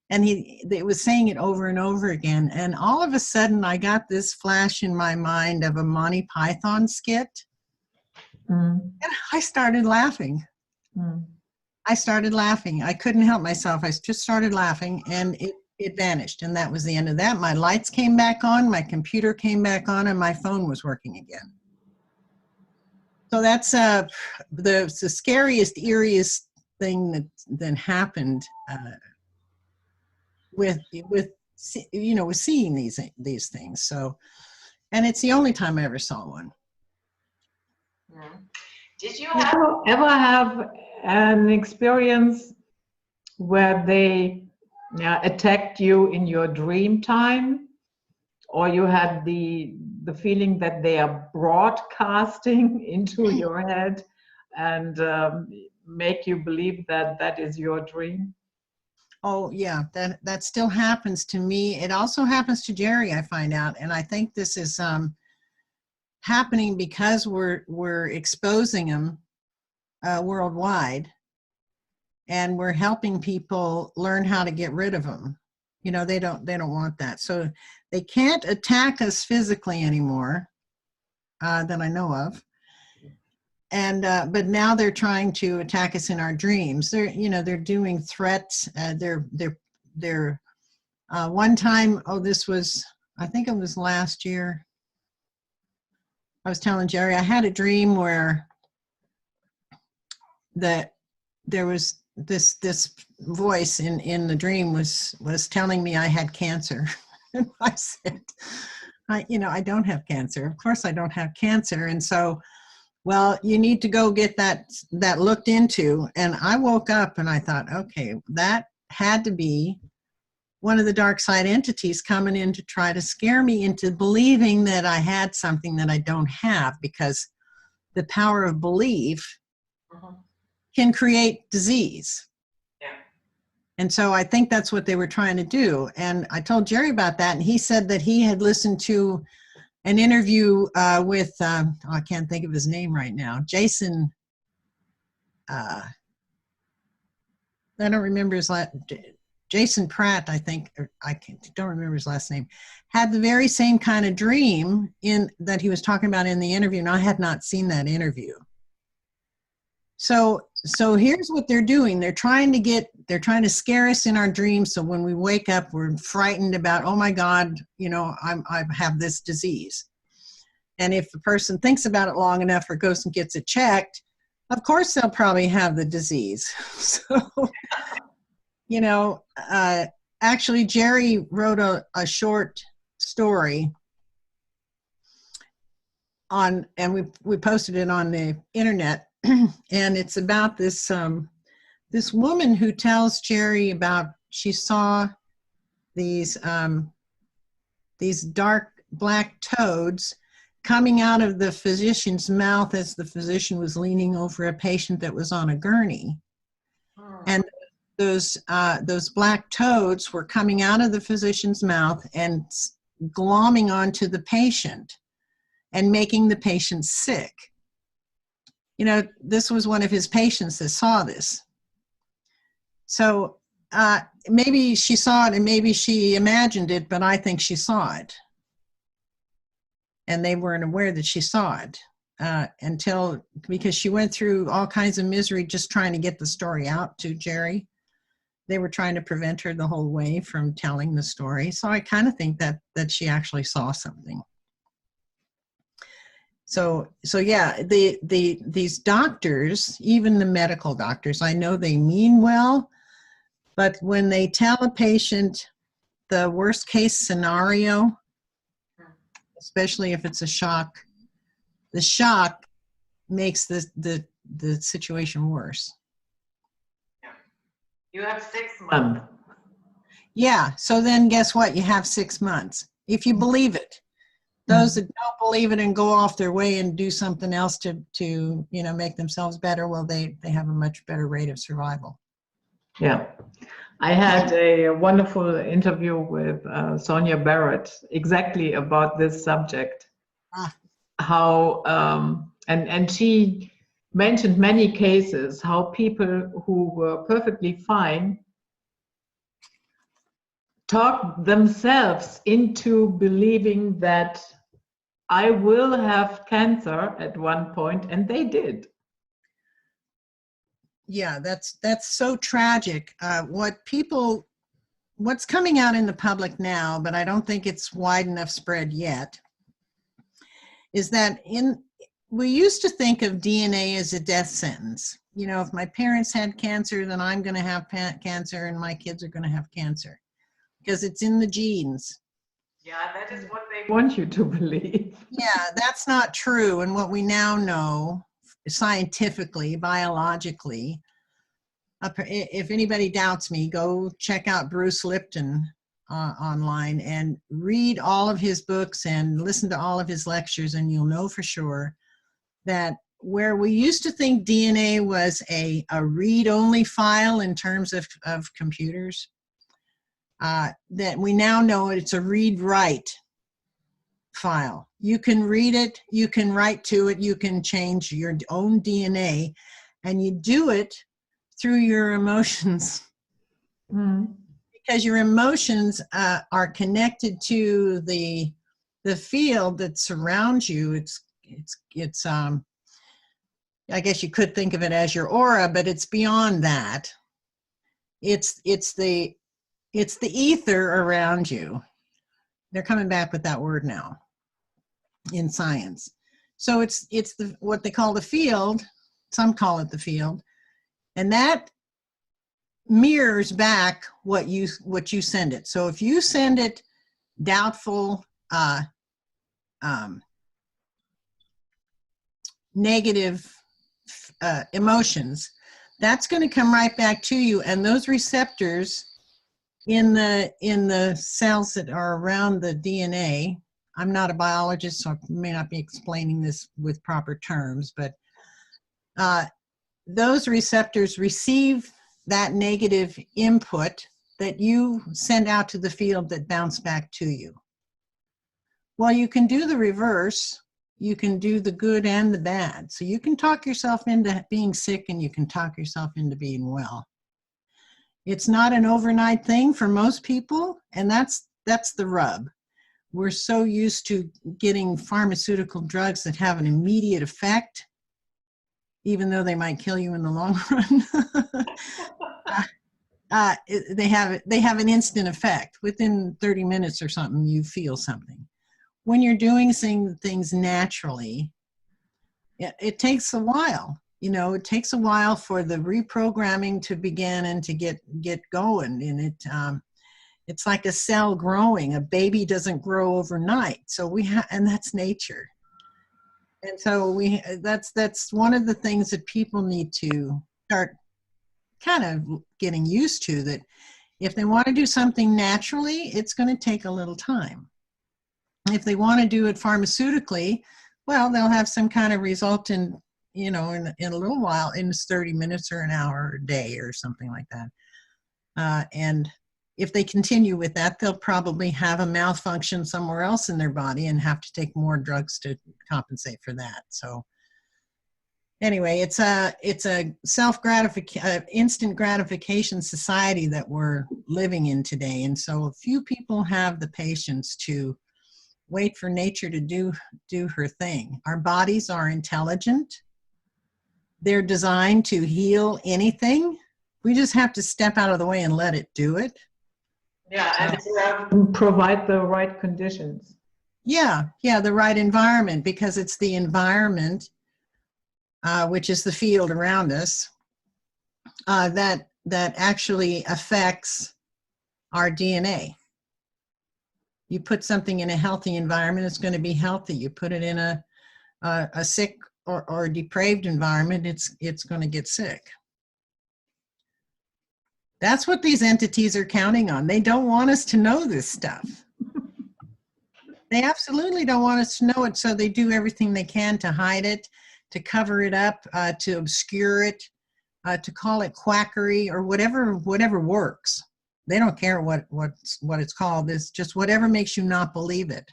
And it was saying it over and over again. And all of a sudden, I got this flash in my mind of a Monty Python skit. Mm. And I started laughing. Mm. I started laughing. I couldn't help myself. I just started laughing, and it vanished. And that was the end of that. My lights came back on, my computer came back on, and my phone was working again. So that's the scariest, eeriest thing that happened with seeing these things. So, and it's the only time I ever saw one. Did you ever have an experience where they attacked you in your dream time, or you had the feeling that they are broadcasting into your head and make you believe that that is your dream? Oh yeah, that still happens to me. It also happens to Jerry, I find out, and I think this is happening because we're exposing them worldwide, and we're helping people learn how to get rid of them. You know, they don't want that, so they can't attack us physically anymore that I know of. And but now they're trying to attack us in our dreams. They're doing threats. They're one time. Oh, this was, I think it was last year. I was telling Jerry I had a dream where there was this voice in the dream was telling me I had cancer. And I said, I don't have cancer. Of course I don't have cancer. And so, well, you need to go get that looked into. And I woke up and I thought, okay, that had to be one of the dark side entities coming in to try to scare me into believing that I had something that I don't have, because the power of belief can create disease. Yeah. And so I think that's what they were trying to do. And I told Jerry about that, and he said that he had listened to an interview with, I can't think of his name right now, Jason, I don't remember his last, Jason Pratt, I think, or don't remember his last name, had the very same kind of dream that he was talking about in the interview, and I had not seen that interview. So here's what they're doing. They're trying to scare us in our dreams, so when we wake up, we're frightened about, oh my God, I have this disease. And if the person thinks about it long enough or goes and gets it checked, of course they'll probably have the disease. So, actually Jerry wrote a short story and we posted it on the internet, and it's about this woman who tells Jerry about, she saw these dark black toads coming out of the physician's mouth as the physician was leaning over a patient that was on a gurney. And those black toads were coming out of the physician's mouth and glomming onto the patient and making the patient sick. This was one of his patients that saw this. So maybe she saw it and maybe she imagined it, but I think she saw it. And they weren't aware that she saw it because she went through all kinds of misery just trying to get the story out to Jerry. They were trying to prevent her the whole way from telling the story. So I kind of think that she actually saw something. So yeah, these doctors, even the medical doctors, I know they mean well, but when they tell a patient the worst case scenario, especially if it's a shock, the shock makes the situation worse. You have 6 months. Yeah, so then guess what? You have 6 months. If you believe it. Those that don't believe it and go off their way and do something else to make themselves better, well, they have a much better rate of survival. Yeah. I had a wonderful interview with Sonia Barrett exactly about this subject. How, and she mentioned many cases, how people who were perfectly fine talked themselves into believing that I will have cancer at one point, and they did. Yeah, that's so tragic. What's coming out in the public now, but I don't think it's wide enough spread yet, is that we used to think of DNA as a death sentence. If my parents had cancer, then I'm going to have cancer and my kids are going to have cancer because it's in the genes. Yeah, that is what they want you to believe. Yeah, that's not true. And what we now know scientifically, biologically, if anybody doubts me, go check out Bruce Lipton online and read all of his books and listen to all of his lectures, and you'll know for sure that where we used to think DNA was a read-only file in terms of computers, that we now know it's a read-write file. You can read it, you can write to it, you can change your own DNA, and you do it through your emotions. Because your emotions are connected to the field that surrounds you. It's I guess you could think of it as your aura, but it's beyond that. It's the ether around you. They're coming back with that word now in science. So it's what they call the field. Some call it the field, and that mirrors back what you send it. So if you send it doubtful, negative emotions, that's going to come right back to you. And those receptors in the cells that are around the DNA, I'm not a biologist, so I may not be explaining this with proper terms, but those receptors receive that negative input that you send out to the field that bounce back to you. Well, you can do the reverse. You can do the good and the bad. So you can talk yourself into being sick and you can talk yourself into being well. It's not an overnight thing for most people, and that's the rub. We're so used to getting pharmaceutical drugs that have an immediate effect, even though they might kill you in the long run. They have an instant effect. Within 30 minutes or something, you feel something. When you're doing things naturally, it takes a while. You know, it takes a while for the reprogramming to begin and to get going. And it's like a cell growing. A baby doesn't grow overnight. So and that's nature. And so that's one of the things that people need to start kind of getting used to, that if they want to do something naturally, it's going to take a little time. If they want to do it pharmaceutically, well, they'll have some kind of result in a little while, in 30 minutes or an hour or a day or something like that. And if they continue with that, they'll probably have a malfunction somewhere else in their body and have to take more drugs to compensate for that. So anyway, it's a instant gratification society that we're living in today. And so few people have the patience to wait for nature to do her thing. Our bodies are intelligent. They're designed to heal anything. We just have to step out of the way and let it do it. Yeah, and you have to provide the right conditions. Yeah, the right environment, because it's the environment, which is the field around us, that actually affects our DNA. You put something in a healthy environment, it's going to be healthy. You put it in a sick or depraved environment, it's going to get sick. That's what these entities are counting on. They don't want us to know this stuff. They absolutely don't want us to know it, so they do everything they can to hide it, to cover it up, to obscure it, to call it quackery or whatever works. They don't care what it's called. It's just whatever makes you not believe it.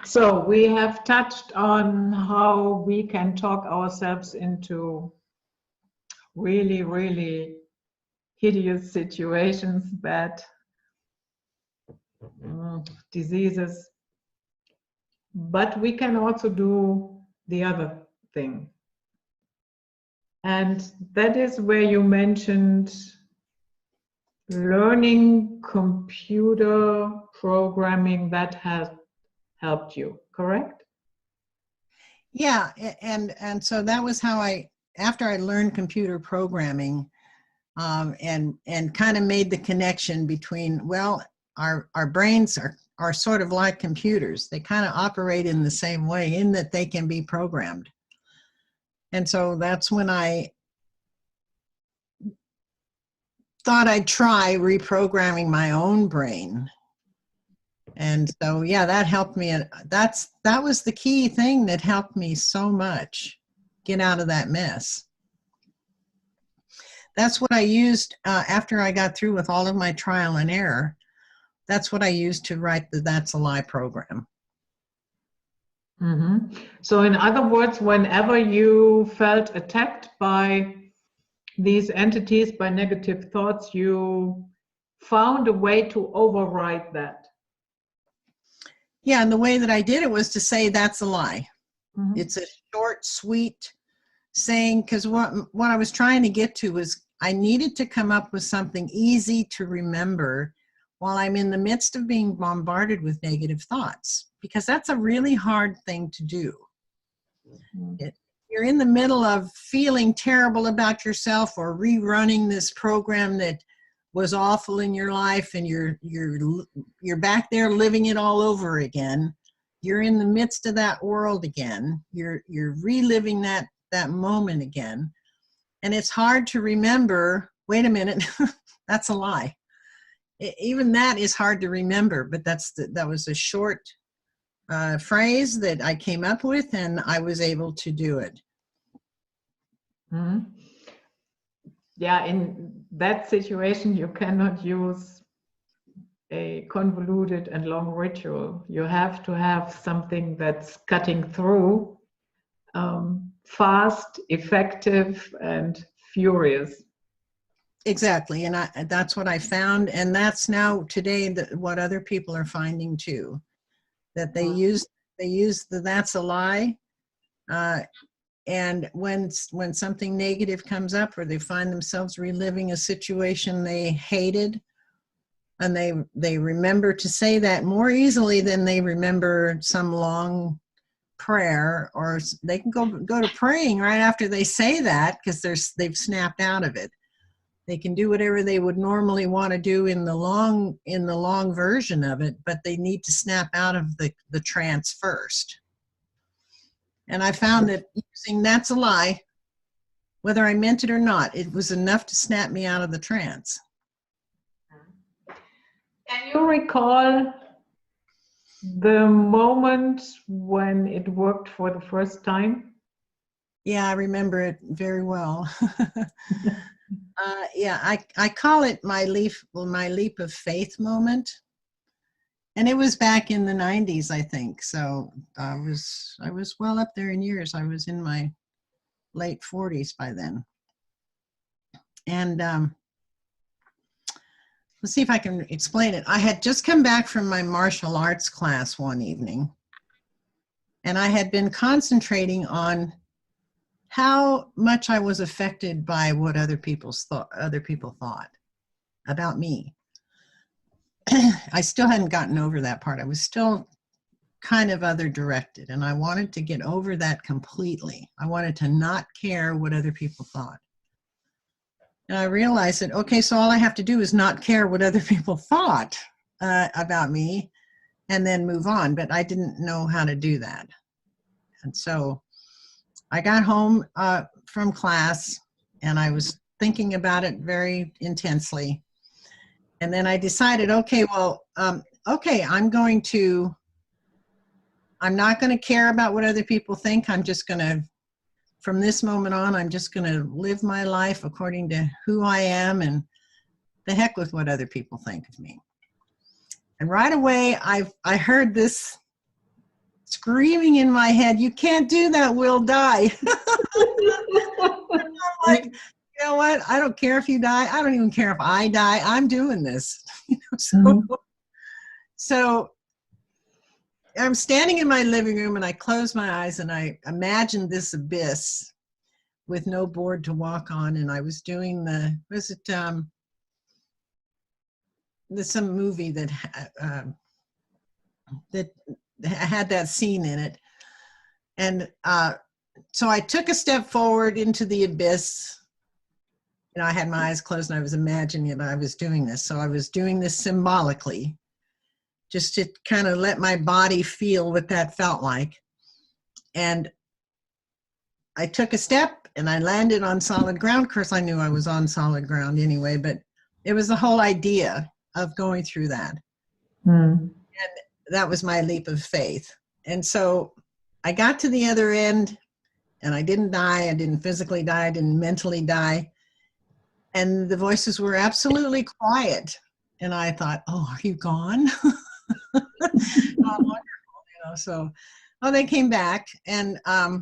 So we have touched on how we can talk ourselves into really, really hideous situations, bad diseases. But we can also do the other thing. And that is where you mentioned learning computer programming that has helped you, correct? Yeah, and so that was how after I learned computer programming, and kind of made the connection between, well, our brains are sort of like computers. They kind of operate in the same way, in that they can be programmed. And so that's when I thought I'd try reprogramming my own brain. And so, yeah, that helped me. That was the key thing that helped me so much get out of that mess. That's what I used after I got through with all of my trial and error. That's what I used to write the That's a Lie program. Mm-hmm. So in other words, whenever you felt attacked by these entities, by negative thoughts, you found a way to override that. Yeah, and the way that I did it was to say, that's a lie. Mm-hmm. It's a short, sweet saying, because what I was trying to get to was I needed to come up with something easy to remember while I'm in the midst of being bombarded with negative thoughts, because that's a really hard thing to do. Mm-hmm. You're in the middle of feeling terrible about yourself or rerunning this program that was awful in your life, and you're back there living it all over again. You're in the midst of that world again. You're reliving that moment again. And it's hard to remember, wait a minute, that's a lie. Even that is hard to remember, but that was a short phrase that I came up with, and I was able to do it. Mm-hmm. Yeah, in that situation, you cannot use a convoluted and long ritual. You have to have something that's cutting through, fast, effective, and furious. Exactly. And that's what I found. And that's now today what other people are finding too, that they use the that's a lie. And when something negative comes up, or they find themselves reliving a situation they hated, and they remember to say that more easily than they remember some long prayer, or they can go to praying right after they say that, because they've snapped out of it. They can do whatever they would normally want to do in the long version of it, but they need to snap out of the trance first. And I found that using that's a lie, whether I meant it or not, it was enough to snap me out of the trance. Can you recall the moment when it worked for the first time? Yeah, I remember it very well. Yeah, I call it my leap of faith moment. And it was back in the 90s, I think. So I was well up there in years. I was in my late 40s by then. And let's see if I can explain it. I had just come back from my martial arts class one evening, and I had been concentrating on how much I was affected by what other people thought about me. I still hadn't gotten over that part. I was still kind of other directed, and I wanted to get over that completely. I wanted to not care what other people thought. And I realized that, okay, so all I have to do is not care what other people thought about me, and then move on. But I didn't know how to do that. And so I got home from class, and I was thinking about it very intensely. And then I decided, okay, well, okay, I'm not going to care about what other people think. I'm just going to, from this moment on, I'm just going to live my life according to who I am, and the heck with what other people think of me. And right away, I heard this screaming in my head, "You can't do that, we'll die." I'm like, you know what? I don't care if you die. I don't even care if I die. I'm doing this. So I'm standing in my living room, and I close my eyes, and I imagine this abyss with no board to walk on. And I was doing there's some movie that had that scene in it. And so I took a step forward into the abyss. You know, I had my eyes closed, and I was imagining that I was doing this. So I was doing this symbolically, just to kind of let my body feel what that felt like. And I took a step, and I landed on solid ground. Of course, I knew I was on solid ground anyway, but it was the whole idea of going through that. And that was my leap of faith. And so I got to the other end, and I didn't die. I didn't physically die. I didn't mentally die. And the voices were absolutely quiet. And I thought, oh, are you gone? Oh, wonderful, you know. So, they came back, and I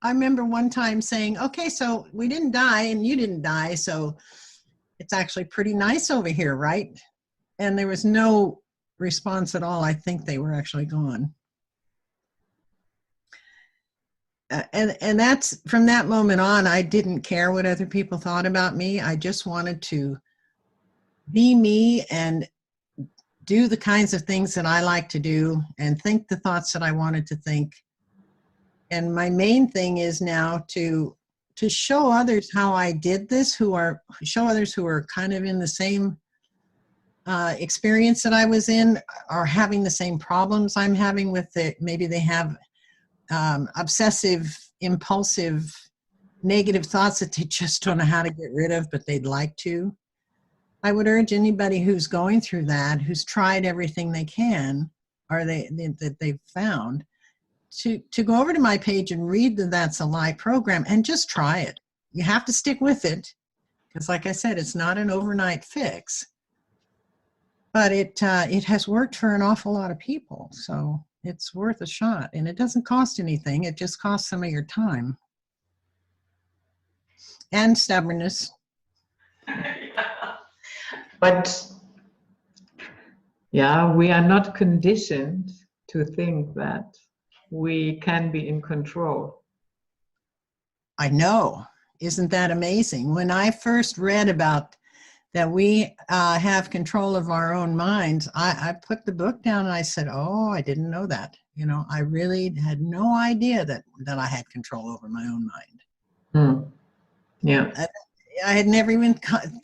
remember one time saying, okay, so we didn't die, and you didn't die, so it's actually pretty nice over here, right? And there was no response at all. I think they were actually gone. And that's, from that moment on, I didn't care what other people thought about me. I just wanted to be me and do the kinds of things that I like to do, and think the thoughts that I wanted to think. And my main thing is now to show others how I did this, show others who are kind of in the same experience that I was in, or having the same problems I'm having with it. Maybe they have obsessive, impulsive, negative thoughts that they just don't know how to get rid of, but they'd like to. I would urge anybody who's going through that, who's tried everything they can, or that they've found, to go over to my page and read the That's a Lie program, and just try it. You have to stick with it, because like I said, it's not an overnight fix. But it has worked for an awful lot of people, so it's worth a shot. And it doesn't cost anything. It just costs some of your time. and stubbornness. But yeah, we are not conditioned to think that we can be in control. I know. Isn't that amazing? When I first read about that we have control of our own minds, I put the book down and I said, oh, I didn't know that. You know, I really had no idea that I had control over my own mind. Yeah. I had never even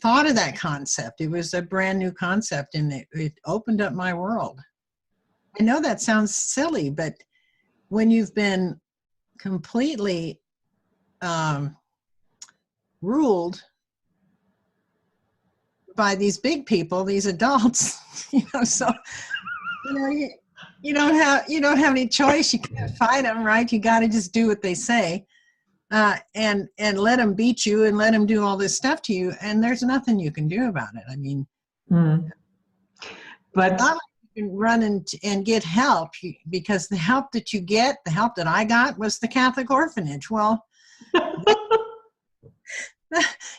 thought of that concept. It was a brand new concept, and it opened up my world. I know that sounds silly, but when you've been completely ruled by these big people, these adults, you know, so you don't have any choice. You can't fight them, right? You got to just do what they say, and let them beat you and let them do all this stuff to you, and there's nothing you can do about it. I mean, but it's not like you can run and get help, because the help that you get, the help that I got, was the Catholic orphanage. Well,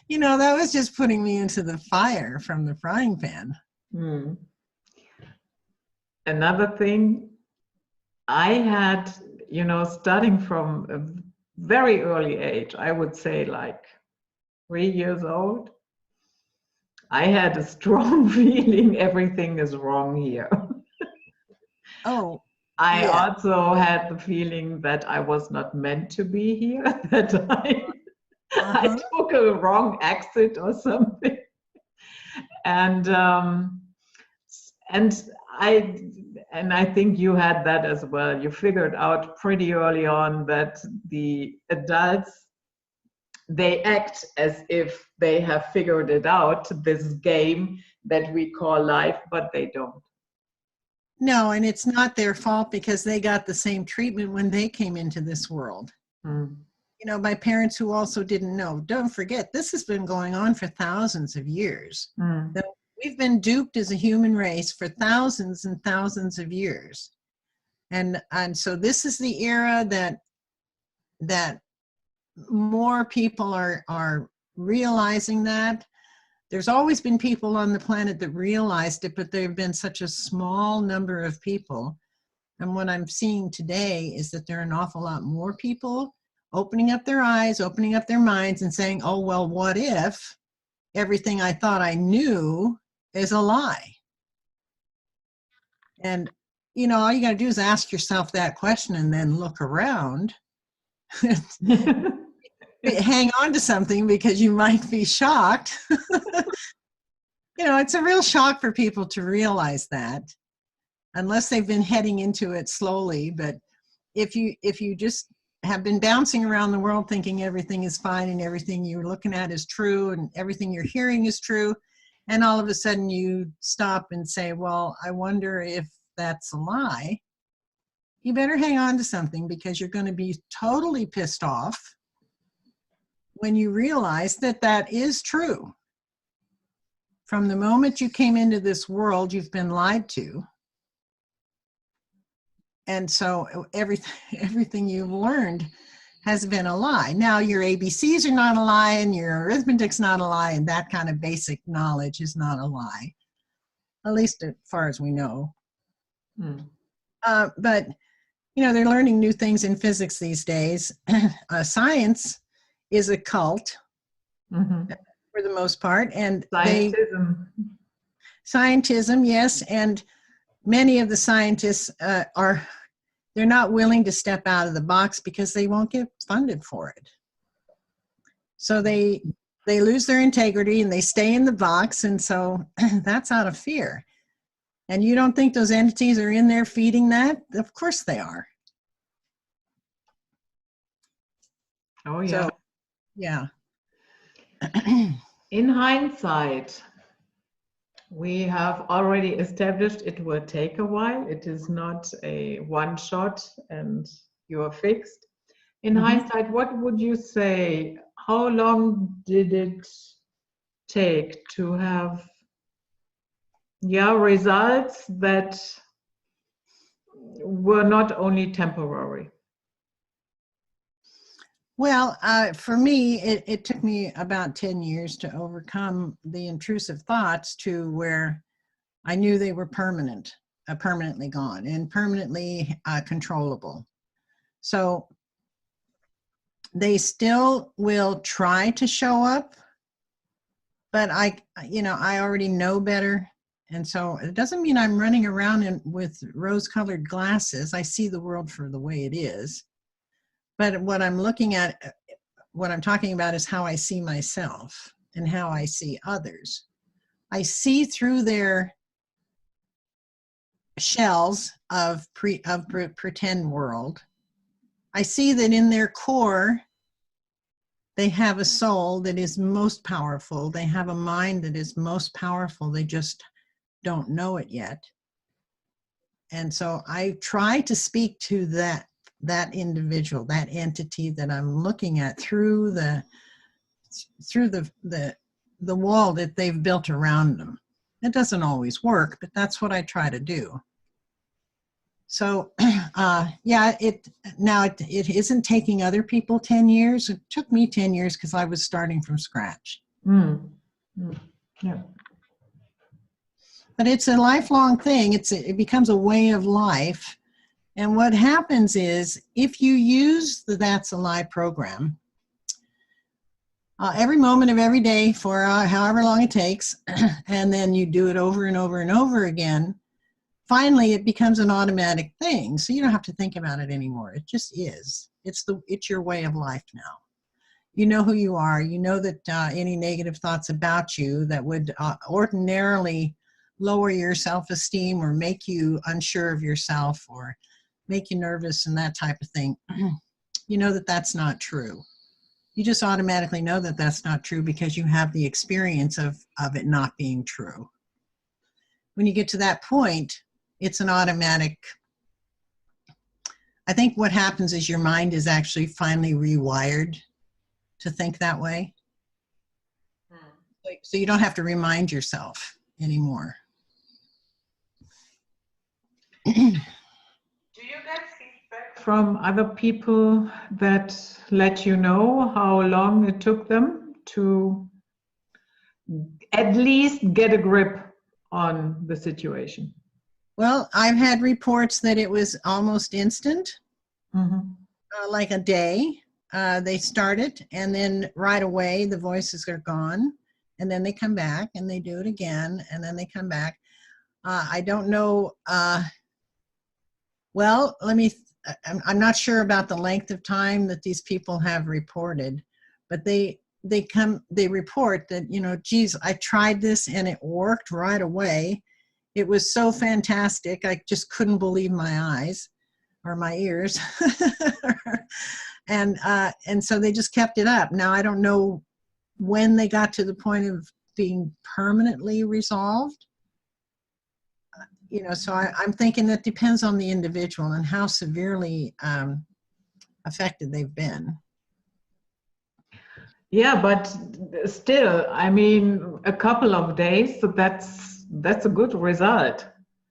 you know, that was just putting me into the fire from the frying pan. Another thing, I had, you know, starting from a very early age, I would say like 3 years old, I had a strong feeling everything is wrong here. Oh, I yeah. also had the feeling that I was not meant to be here, that I took a wrong exit or something. And I think you had that as well. You figured out pretty early on that the adults, they act as if they have figured it out, this game that we call life, but they don't. No, and it's not their fault, because they got the same treatment when they came into this world. You know, by parents who also didn't know. Don't forget, this has been going on for thousands of years. That we've been duped as a human race for thousands and thousands of years. And so this is the era that more people are realizing that. There's always been people on the planet that realized it, but there have been such a small number of people. And what I'm seeing today is that there are an awful lot more people opening up their eyes, opening up their minds, and saying, oh, well, what if everything I thought I knew is a lie? And, you know, all you got to do is ask yourself that question and then look around. Hang on to something, because you might be shocked. You know, it's a real shock for people to realize that, unless they've been heading into it slowly. But if you just have been bouncing around the world thinking everything is fine and everything you're looking at is true and everything you're hearing is true, and all of a sudden you stop and say, well, I wonder if that's a lie, you better hang on to something, because you're going to be totally pissed off when you realize that that is true. From the moment you came into this world, you've been lied to. And so everything you've learned has been a lie. Now, your ABCs are not a lie, and your arithmetic's not a lie, and that kind of basic knowledge is not a lie, at least as far as we know. But, you know, they're learning new things in physics these days. Science is a cult. For the most part, and scientism, yes, and many of the scientists they're not willing to step out of the box because they won't get funded for it. So they lose their integrity and they stay in the box, and so that's out of fear. And you don't think those entities are in there feeding that? Of course they are. Oh yeah. So, yeah. In hindsight, we have already established it will take a while. It is not a one shot and you're fixed. In hindsight, what would you say? How long did it take to have results that were not only temporary? Well, for me, it took me about 10 years to overcome the intrusive thoughts to where I knew they were permanently gone and permanently controllable. So they still will try to show up, but I already know better. And so it doesn't mean I'm running around with rose-colored glasses. I see the world for the way it is. But what I'm talking about is how I see myself and how I see others. I see through their shells of pretend world. I see that in their core, they have a soul that is most powerful. They have a mind that is most powerful. They just don't know it yet. And so I try to speak to that individual, that entity that I'm looking at through the wall that they've built around them. It doesn't always work, but that's what I try to do. So yeah, it isn't taking other people 10 years. It took me 10 years because I was starting from scratch. Yeah. But it's a lifelong thing. It becomes a way of life. And what happens is, if you use the That's a Lie program, every moment of every day for however long it takes, and then you do it over and over and over again, finally it becomes an automatic thing. So you don't have to think about it anymore. It just is. It's your way of life now. You know who you are. You know that any negative thoughts about you that would ordinarily lower your self-esteem or make you unsure of yourself or make you nervous and that type of thing, you know that that's not true. You just automatically know that that's not true because you have the experience of it not being true. When you get to that point, it's an automatic. I think what happens is your mind is actually finally rewired to think that way. So you don't have to remind yourself anymore. Do you get feedback from other people that let you know how long it took them to at least get a grip on the situation? Well, I've had reports that it was almost instant, like a day. They start it, and then right away the voices are gone, and then they come back and they do it again, and then they come back. I don't know. Well, I'm not sure about the length of time that these people have reported, but they report that, geez, I tried this and it worked right away. It was so fantastic. I just couldn't believe my eyes or my ears. And so they just kept it up. Now, I don't know when they got to the point of being permanently resolved. So I'm thinking that depends on the individual and how severely affected they've been. Yeah, but still, I mean, a couple of days, so that's a good result.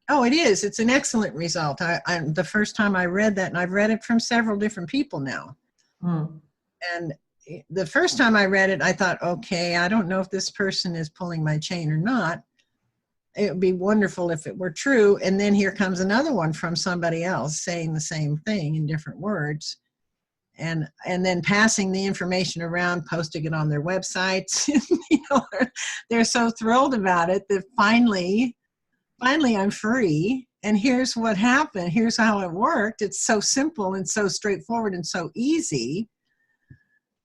Oh, it is. It's an excellent result. The first time I read that, and I've read it from several different people now. And the first time I read it, I thought, okay, I don't know if this person is pulling my chain or not. It would be wonderful if it were true. And then here comes another one from somebody else saying the same thing in different words. And then passing the information around, posting it on their websites. They're so thrilled about it that finally I'm free. And here's what happened. Here's how it worked. It's so simple and so straightforward and so easy.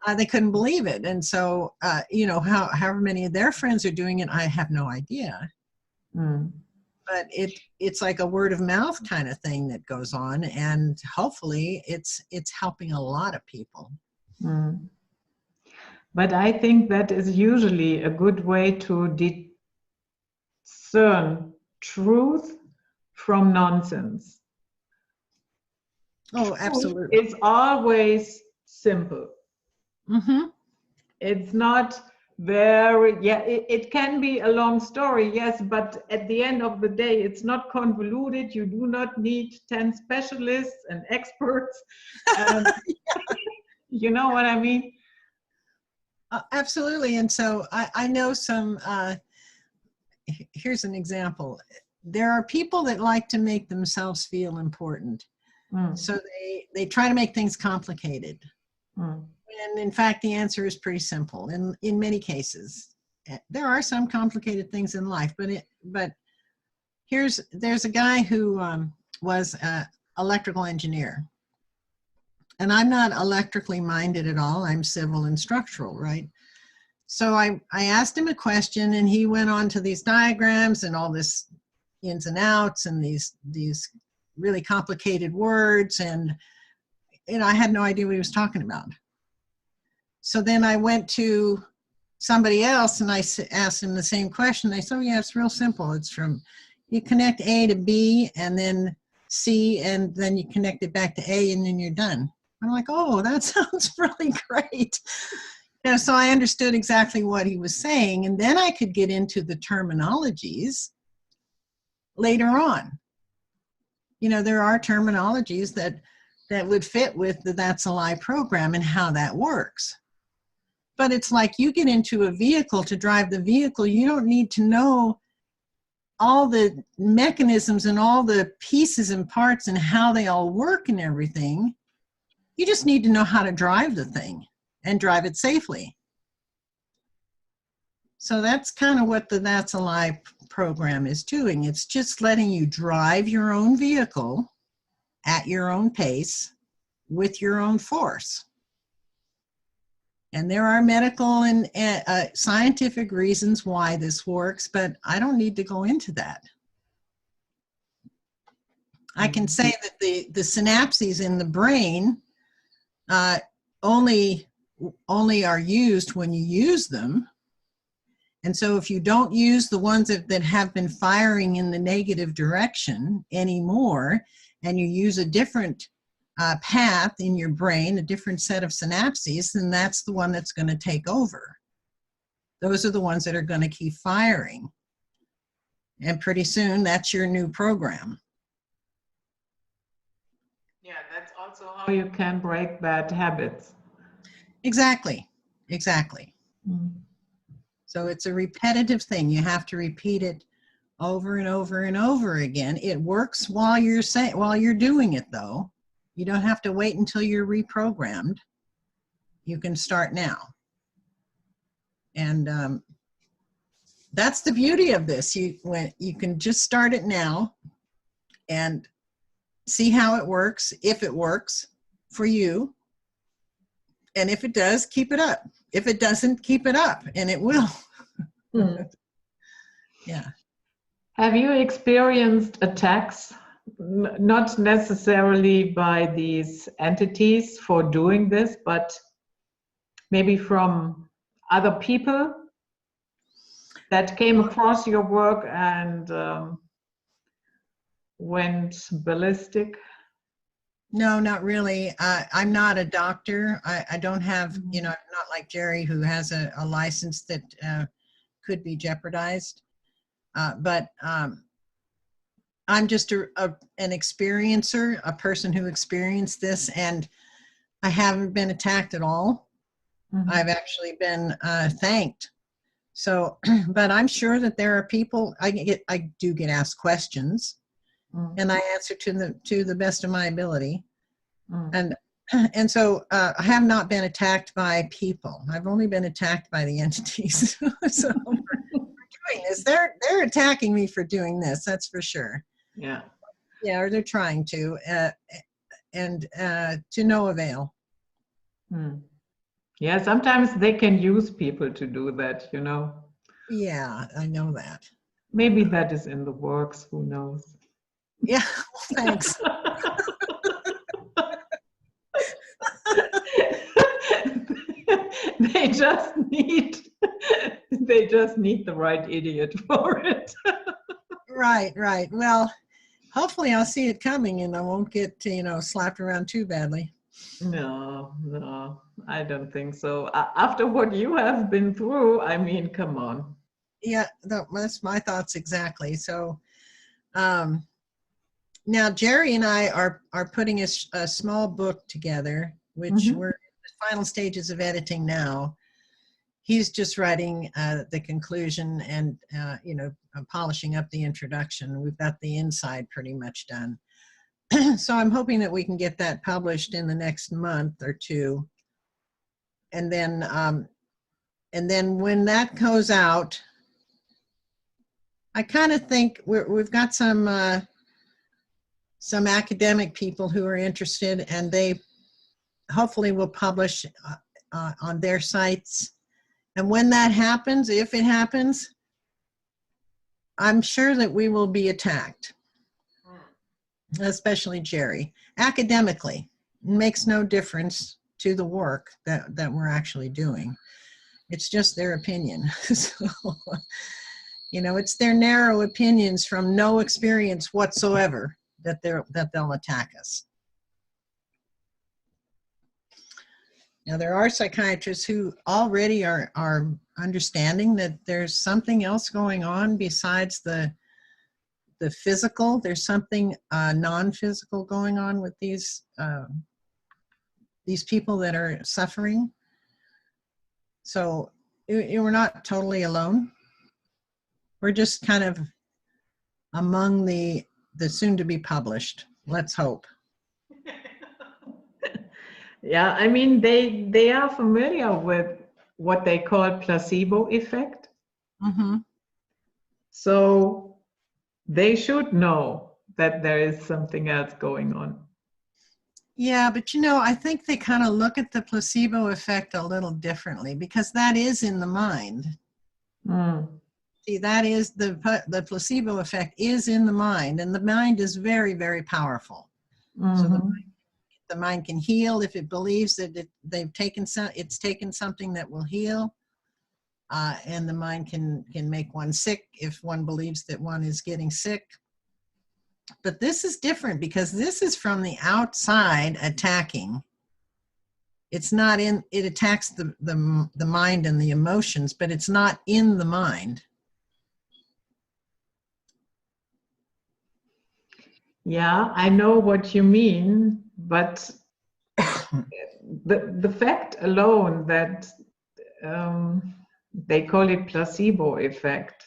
They couldn't believe it. And so, however many of their friends are doing it, I have no idea. But it's like a word of mouth kind of thing that goes on, and hopefully it's helping a lot of people. But I think that is usually a good way to discern truth from nonsense. Oh, absolutely. It's always simple. It's not it can be a long story, yes, but at the end of the day, it's not convoluted. You do not need 10 specialists and experts. You know what I mean? Absolutely. And so I know some, here's an example. There are people that like to make themselves feel important. So they try to make things complicated. And in fact, the answer is pretty simple in many cases. There are some complicated things in life, but there's a guy who was an electrical engineer. And I'm not electrically minded at all. I'm civil and structural, right? So I asked him a question, and he went on to these diagrams and all this ins and outs and these really complicated words, and I had no idea what he was talking about. So then I went to somebody else and I asked him the same question. They said, oh yeah, it's real simple. It's from, you connect A to B and then C, and then you connect it back to A, and then you're done. I'm like, oh, that sounds really great. So I understood exactly what he was saying, and then I could get into the terminologies later on. There are terminologies that would fit with the That's a Lie program and how that works. But it's like you get into a vehicle to drive the vehicle, you don't need to know all the mechanisms and all the pieces and parts and how they all work and everything. You just need to know how to drive the thing and drive it safely. So that's kind of what the That's a Lie program is doing. It's just letting you drive your own vehicle at your own pace with your own force. And there are medical and scientific reasons why this works, but I don't need to go into that. I can say that the synapses in the brain only are used when you use them. And so if you don't use the ones that have been firing in the negative direction anymore, and you use a different path in your brain, a different set of synapses, then that's the one that's going to take over. Those are the ones that are going to keep firing. And pretty soon, that's your new program. Yeah, that's also how you can break bad habits. Exactly. Mm. So it's a repetitive thing. You have to repeat it over and over and over again. It works while you're doing it, though. You don't have to wait until you're reprogrammed. You can start now. And that's the beauty of this. You can just start it now and see how it works, if it works for you. And if it does, keep it up. If it doesn't, keep it up, and it will. Yeah. Have you experienced attacks, not necessarily by these entities for doing this, but maybe from other people that came across your work and went ballistic? No, not really. I'm not a doctor. I don't have, I'm not like Jerry, who has a license that could be jeopardized. But I'm just an experiencer, a person who experienced this, and I haven't been attacked at all. I've actually been thanked. So, but I'm sure that there are people, I do get asked questions, and I answer to the best of my ability. And so I have not been attacked by people. I've only been attacked by the entities. So for doing this, they're attacking me for doing this. That's for sure. Yeah. Yeah, or they're trying to, and to no avail. Yeah, sometimes they can use people to do that, Yeah, I know that. Maybe that is in the works, who knows? Yeah, well, thanks. They just need the right idiot for it. Right. Well, hopefully I'll see it coming and I won't get, slapped around too badly. No, I don't think so. After what you have been through, I mean, come on. Yeah, that's my thoughts exactly. So now Jerry and I are putting a small book together, which we're in the final stages of editing now. He's just writing the conclusion and, polishing up the introduction. We've got the inside pretty much done. So I'm hoping that we can get that published in the next month or two. And then when that goes out, I kind of think we've got some academic people who are interested, and they hopefully will publish on their sites. And when that happens, if it happens, I'm sure that we will be attacked, especially Jerry. Academically, it makes no difference to the work that we're actually doing. It's just their opinion. So, it's their narrow opinions from no experience whatsoever that they'll attack us. Now, there are psychiatrists who already are understanding that there's something else going on besides the physical. There's something non-physical going on with these people that are suffering. So we're not totally alone. We're just kind of among the soon to be published. Let's hope. Yeah, I mean, they are familiar with what they call placebo effect. Mm-hmm. So they should know that there is something else going on. Yeah, but I think they kind of look at the placebo effect a little differently, because that is in the mind. Mm. See, that is the placebo effect is in the mind, and the mind is very, very powerful. Mm-hmm. So the mind can heal if it believes that it's taken something that will heal, and the mind can make one sick if one believes that one is getting sick. But this is different, because this is from the outside attacking. It's not in, it attacks the mind and the emotions, but it's not in the mind. Yeah, I know what you mean, but the fact alone that they call it placebo effect,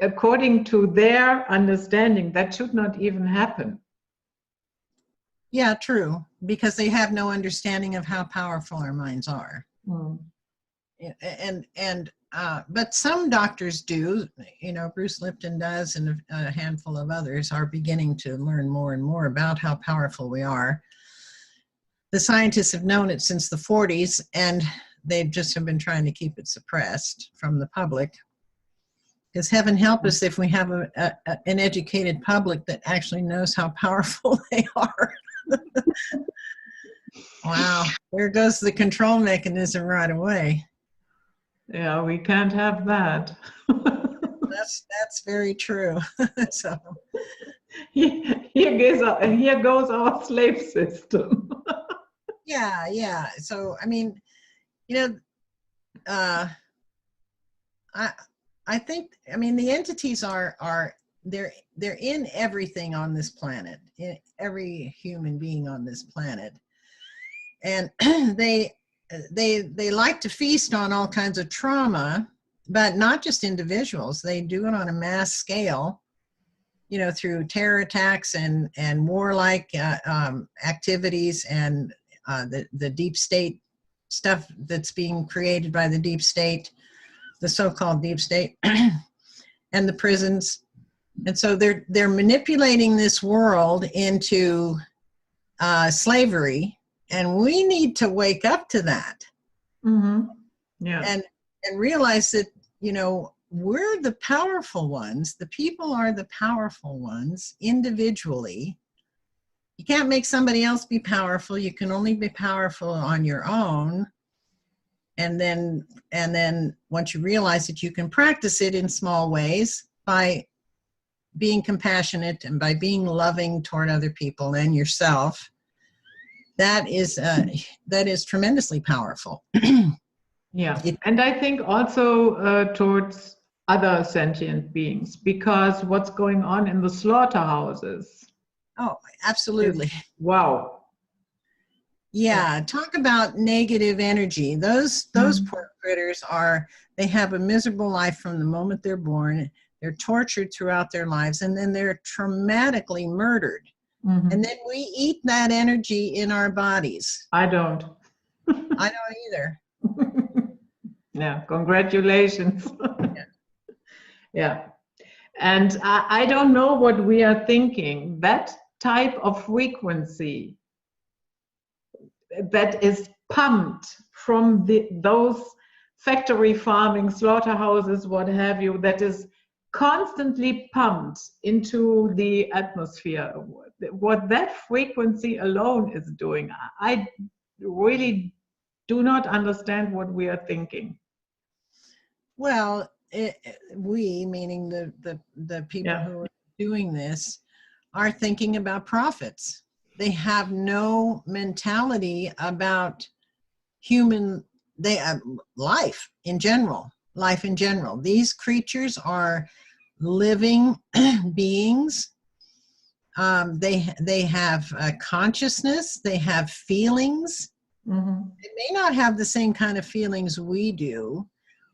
according to their understanding, that should not even happen. Yeah, true, because they have no understanding of how powerful our minds are. Mm. But some doctors do, Bruce Lipton does, and a handful of others are beginning to learn more and more about how powerful we are. The scientists have known it since the 40s, and they just have been trying to keep it suppressed from the public. Because heaven help us if we have an educated public that actually knows how powerful they are. Wow, there goes the control mechanism right away. Yeah, we can't have that. That's very true. So here goes our slave system. Yeah. So I mean, I think, the entities they're in everything on this planet, in every human being on this planet, and they like to feast on all kinds of trauma, but not just individuals. They do it on a mass scale, through terror attacks and warlike activities, and the deep state stuff that's being created by the deep state, the so-called deep state, and the prisons. And so they're manipulating this world into slavery, and we need to wake up to that. Mm-hmm. Yeah. And realize that, we're the powerful ones. The people are the powerful ones individually. You can't make somebody else be powerful. You can only be powerful on your own. And then once you realize that you can practice it in small ways by being compassionate and by being loving toward other people and yourself, that is tremendously powerful. Yeah, and I think also towards other sentient beings, because what's going on in the slaughterhouses. Oh, absolutely. Wow. Yeah, talk about negative energy. Those poor critters they have a miserable life from the moment they're born. They're tortured throughout their lives, and then they're traumatically murdered. Mm-hmm. And then we eat that energy in our bodies. I don't. I don't either. Yeah, congratulations. Yeah. And I don't know what we are thinking. That type of frequency that is pumped from those factory farming, slaughterhouses, what have you, that is constantly pumped into the atmosphere. What that frequency alone is doing, I really do not understand what we are thinking. Well, we, meaning the people who are doing this, are thinking about profits. They have no mentality about human life in general. These creatures are living beings. They have a consciousness. They have feelings. Mm-hmm. They may not have the same kind of feelings we do,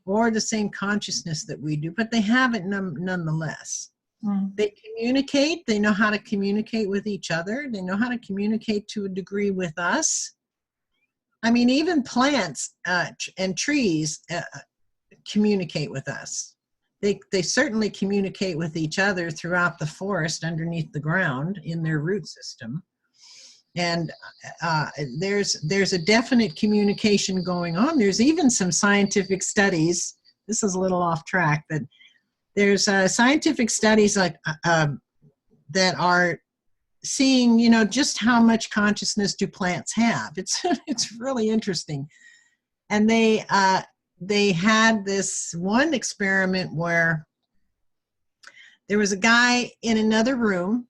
or the same consciousness that we do, but they have it nonetheless. Mm. They communicate. They know how to communicate with each other. They know how to communicate to a degree with us. I mean, even plants and trees communicate with us. They certainly communicate with each other throughout the forest underneath the ground in their root system. And there's a definite communication going on. There's even some scientific studies. This is a little off track, but there's scientific studies like that are seeing, just how much consciousness do plants have. It's really interesting. And they had this one experiment where there was a guy in another room.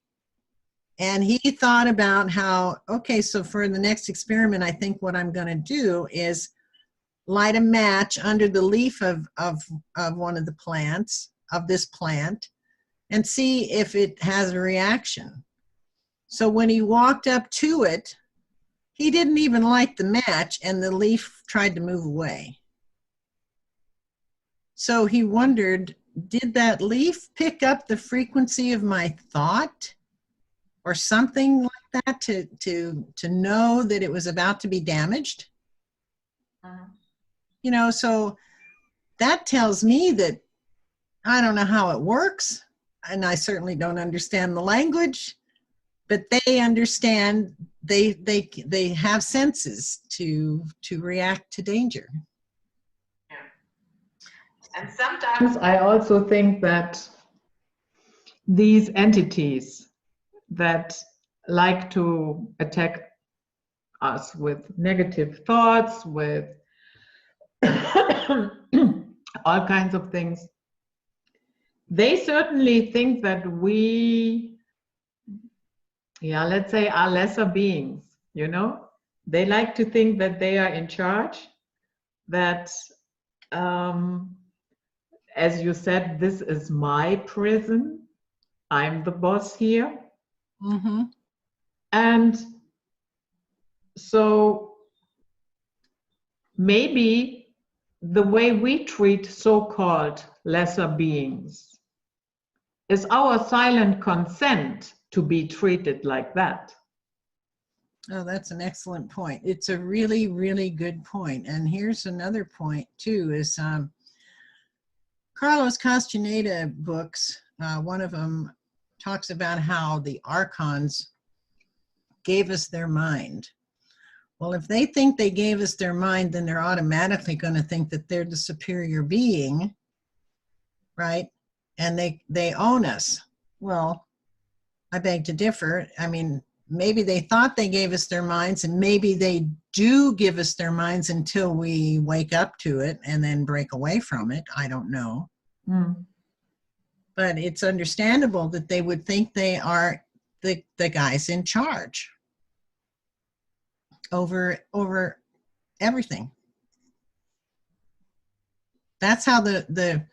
And he thought about how, okay, so for the next experiment, I think what I'm going to do is light a match under the leaf of one of the plants, of this plant, and see if it has a reaction. So when he walked up to it, he didn't even light the match, and the leaf tried to move away. So he wondered, did that leaf pick up the frequency of my thought? Or something like that to know that it was about to be damaged. So that tells me that I don't know how it works, and I certainly don't understand the language, but they understand. They have senses to react to danger. Yeah. And sometimes I also think that these entities that like to attack us with negative thoughts, with all kinds of things, they certainly think that we, let's say, are lesser beings, They like to think that they are in charge, that, as you said, this is my prison, I'm the boss here. Mm-hmm. And so maybe the way we treat so-called lesser beings is our silent consent to be treated like that. Oh, that's an excellent point. It's a really, really good point. And here's another point too, is Carlos Castaneda books, one of them talks about how the archons gave us their mind. Well, if they think they gave us their mind, then they're automatically going to think that they're the superior being, right? And they own us. Well, I beg to differ. I mean, maybe they thought they gave us their minds, and maybe they do give us their minds until we wake up to it and then break away from it. I don't know. Mm. But it's understandable that they would think they are the guys in charge over everything. That's how the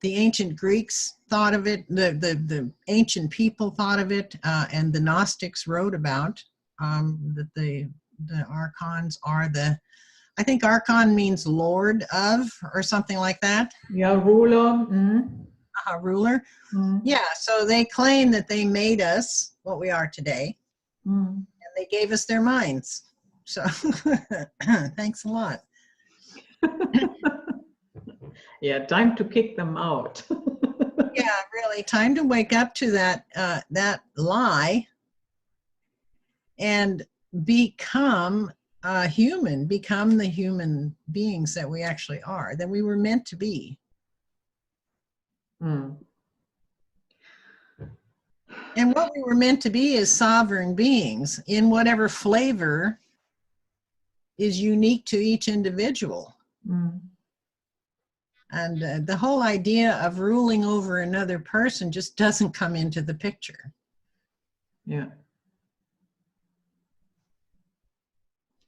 ancient Greeks thought of it, the ancient people thought of it, and the Gnostics wrote about that the archons are I think archon means Lord of, or something like that. Yeah, ruler. Ruler. Yeah, so they claim that they made us what we are today, and they gave us their minds. So thanks a lot. Yeah, time to kick them out. Yeah, really, time to wake up to that lie and become human, become the human beings that we actually are, that we were meant to be. And what we were meant to be is sovereign beings in whatever flavor is unique to each individual. And the whole idea of ruling over another person just doesn't come into the picture. Yeah.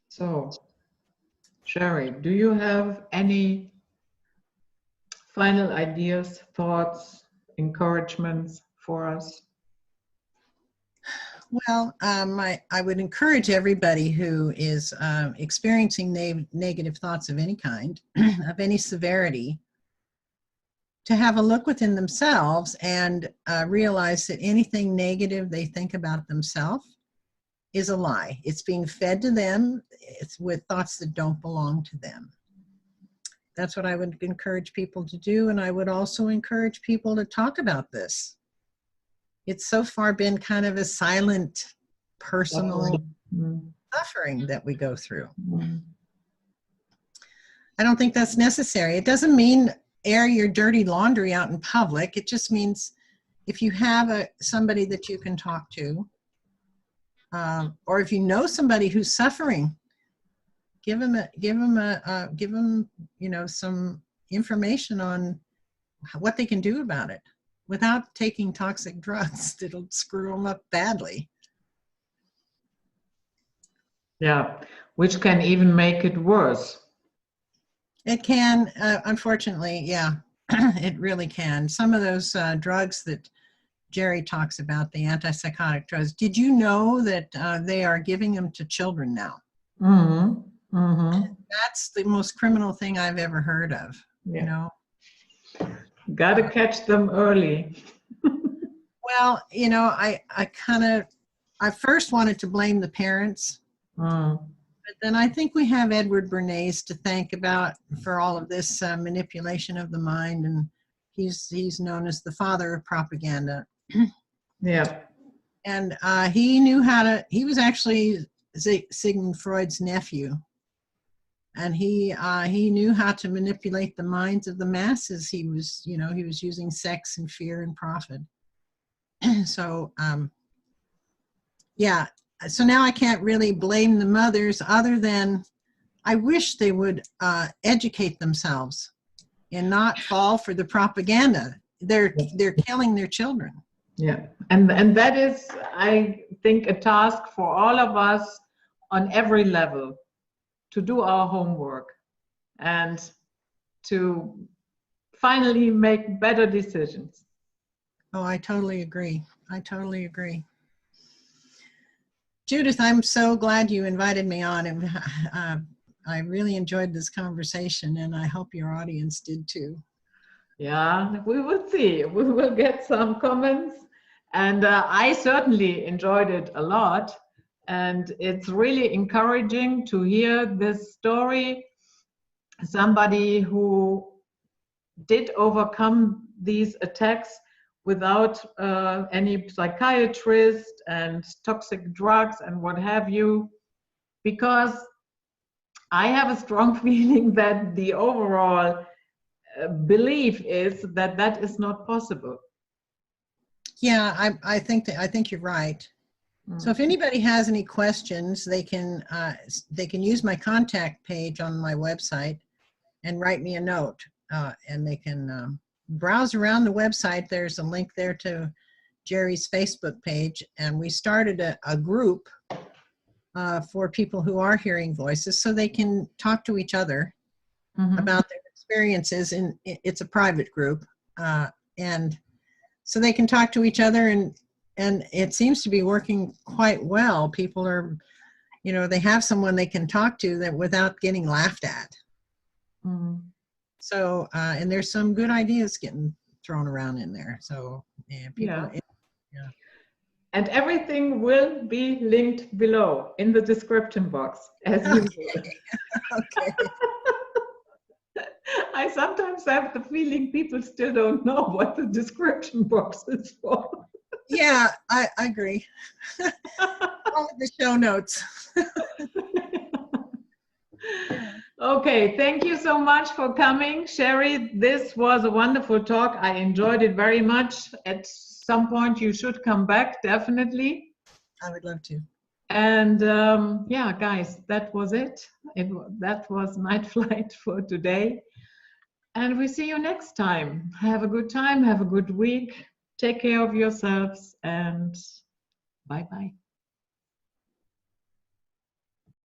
So, Sherry, do you have any final ideas, thoughts, encouragements for us? Well, I would encourage everybody who is experiencing negative thoughts of any kind, of any severity, to have a look within themselves and realize that anything negative they think about themselves is a lie. It's being fed to them. It's with thoughts that don't belong to them. That's what I would encourage people to do. And I would also encourage people to talk about this. It's so far been kind of a silent, personal suffering that we go through. I don't think that's necessary. It doesn't mean air your dirty laundry out in public. It just means if you have somebody that you can talk to, or if you know somebody who's suffering, give them some information on what they can do about it without taking toxic drugs that'll screw them up badly. Yeah, which can even make it worse. It can, unfortunately, yeah, it really can. Some of those drugs that Jerry talks about, the antipsychotic drugs, did you know that they are giving them to children now? That's the most criminal thing I've ever heard of, you know? Gotta catch them early. Well, you know, I first wanted to blame the parents, but then I think we have Edward Bernays to thank for all of this manipulation of the mind, and he's known as the father of propaganda. Yeah. And he was actually Sigmund Freud's nephew. And he knew how to manipulate the minds of the masses. He was using sex and fear and profit. So, yeah. So now I can't really blame the mothers, other than I wish they would educate themselves and not fall for the propaganda. They're killing their children. Yeah, and that is, I think, a task for all of us on every level, to do our homework and to finally make better decisions. Oh, I totally agree. I totally agree. Judith, I'm so glad you invited me on, and I really enjoyed this conversation, and I hope your audience did too. Yeah, we will see. We will get some comments, and I certainly enjoyed it a lot. And it's really encouraging to hear this story. Somebody who did overcome these attacks without any psychiatrist and toxic drugs and what have you, because I have a strong feeling that the overall belief is that that is not possible. Yeah, I think you're right. So if anybody has any questions, they can use my contact page on my website and write me a note, and they can browse around the website. There's a link there to Jerry's Facebook page, and we started a group for people who are hearing voices, so they can talk to each other about their experiences. And it's a private group, and so they can talk to each other, and it seems to be working quite well. People are you know, they have someone they can talk to that without getting laughed at. So, and there's some good ideas getting thrown around in there. So, yeah, people. Yeah. And everything will be linked below in the description box, as usual. Okay. I sometimes have the feeling people still don't know what the description box is for. Yeah, I agree. All the show notes. Okay, thank you so much for coming, Sherry. This was a wonderful talk. I enjoyed it very much. At some point, you should come back, definitely. I would love to. And yeah, guys, that was it. That was Night Flight for today. And we see you next time. Have a good time. Have a good week. Take care of yourselves and bye-bye.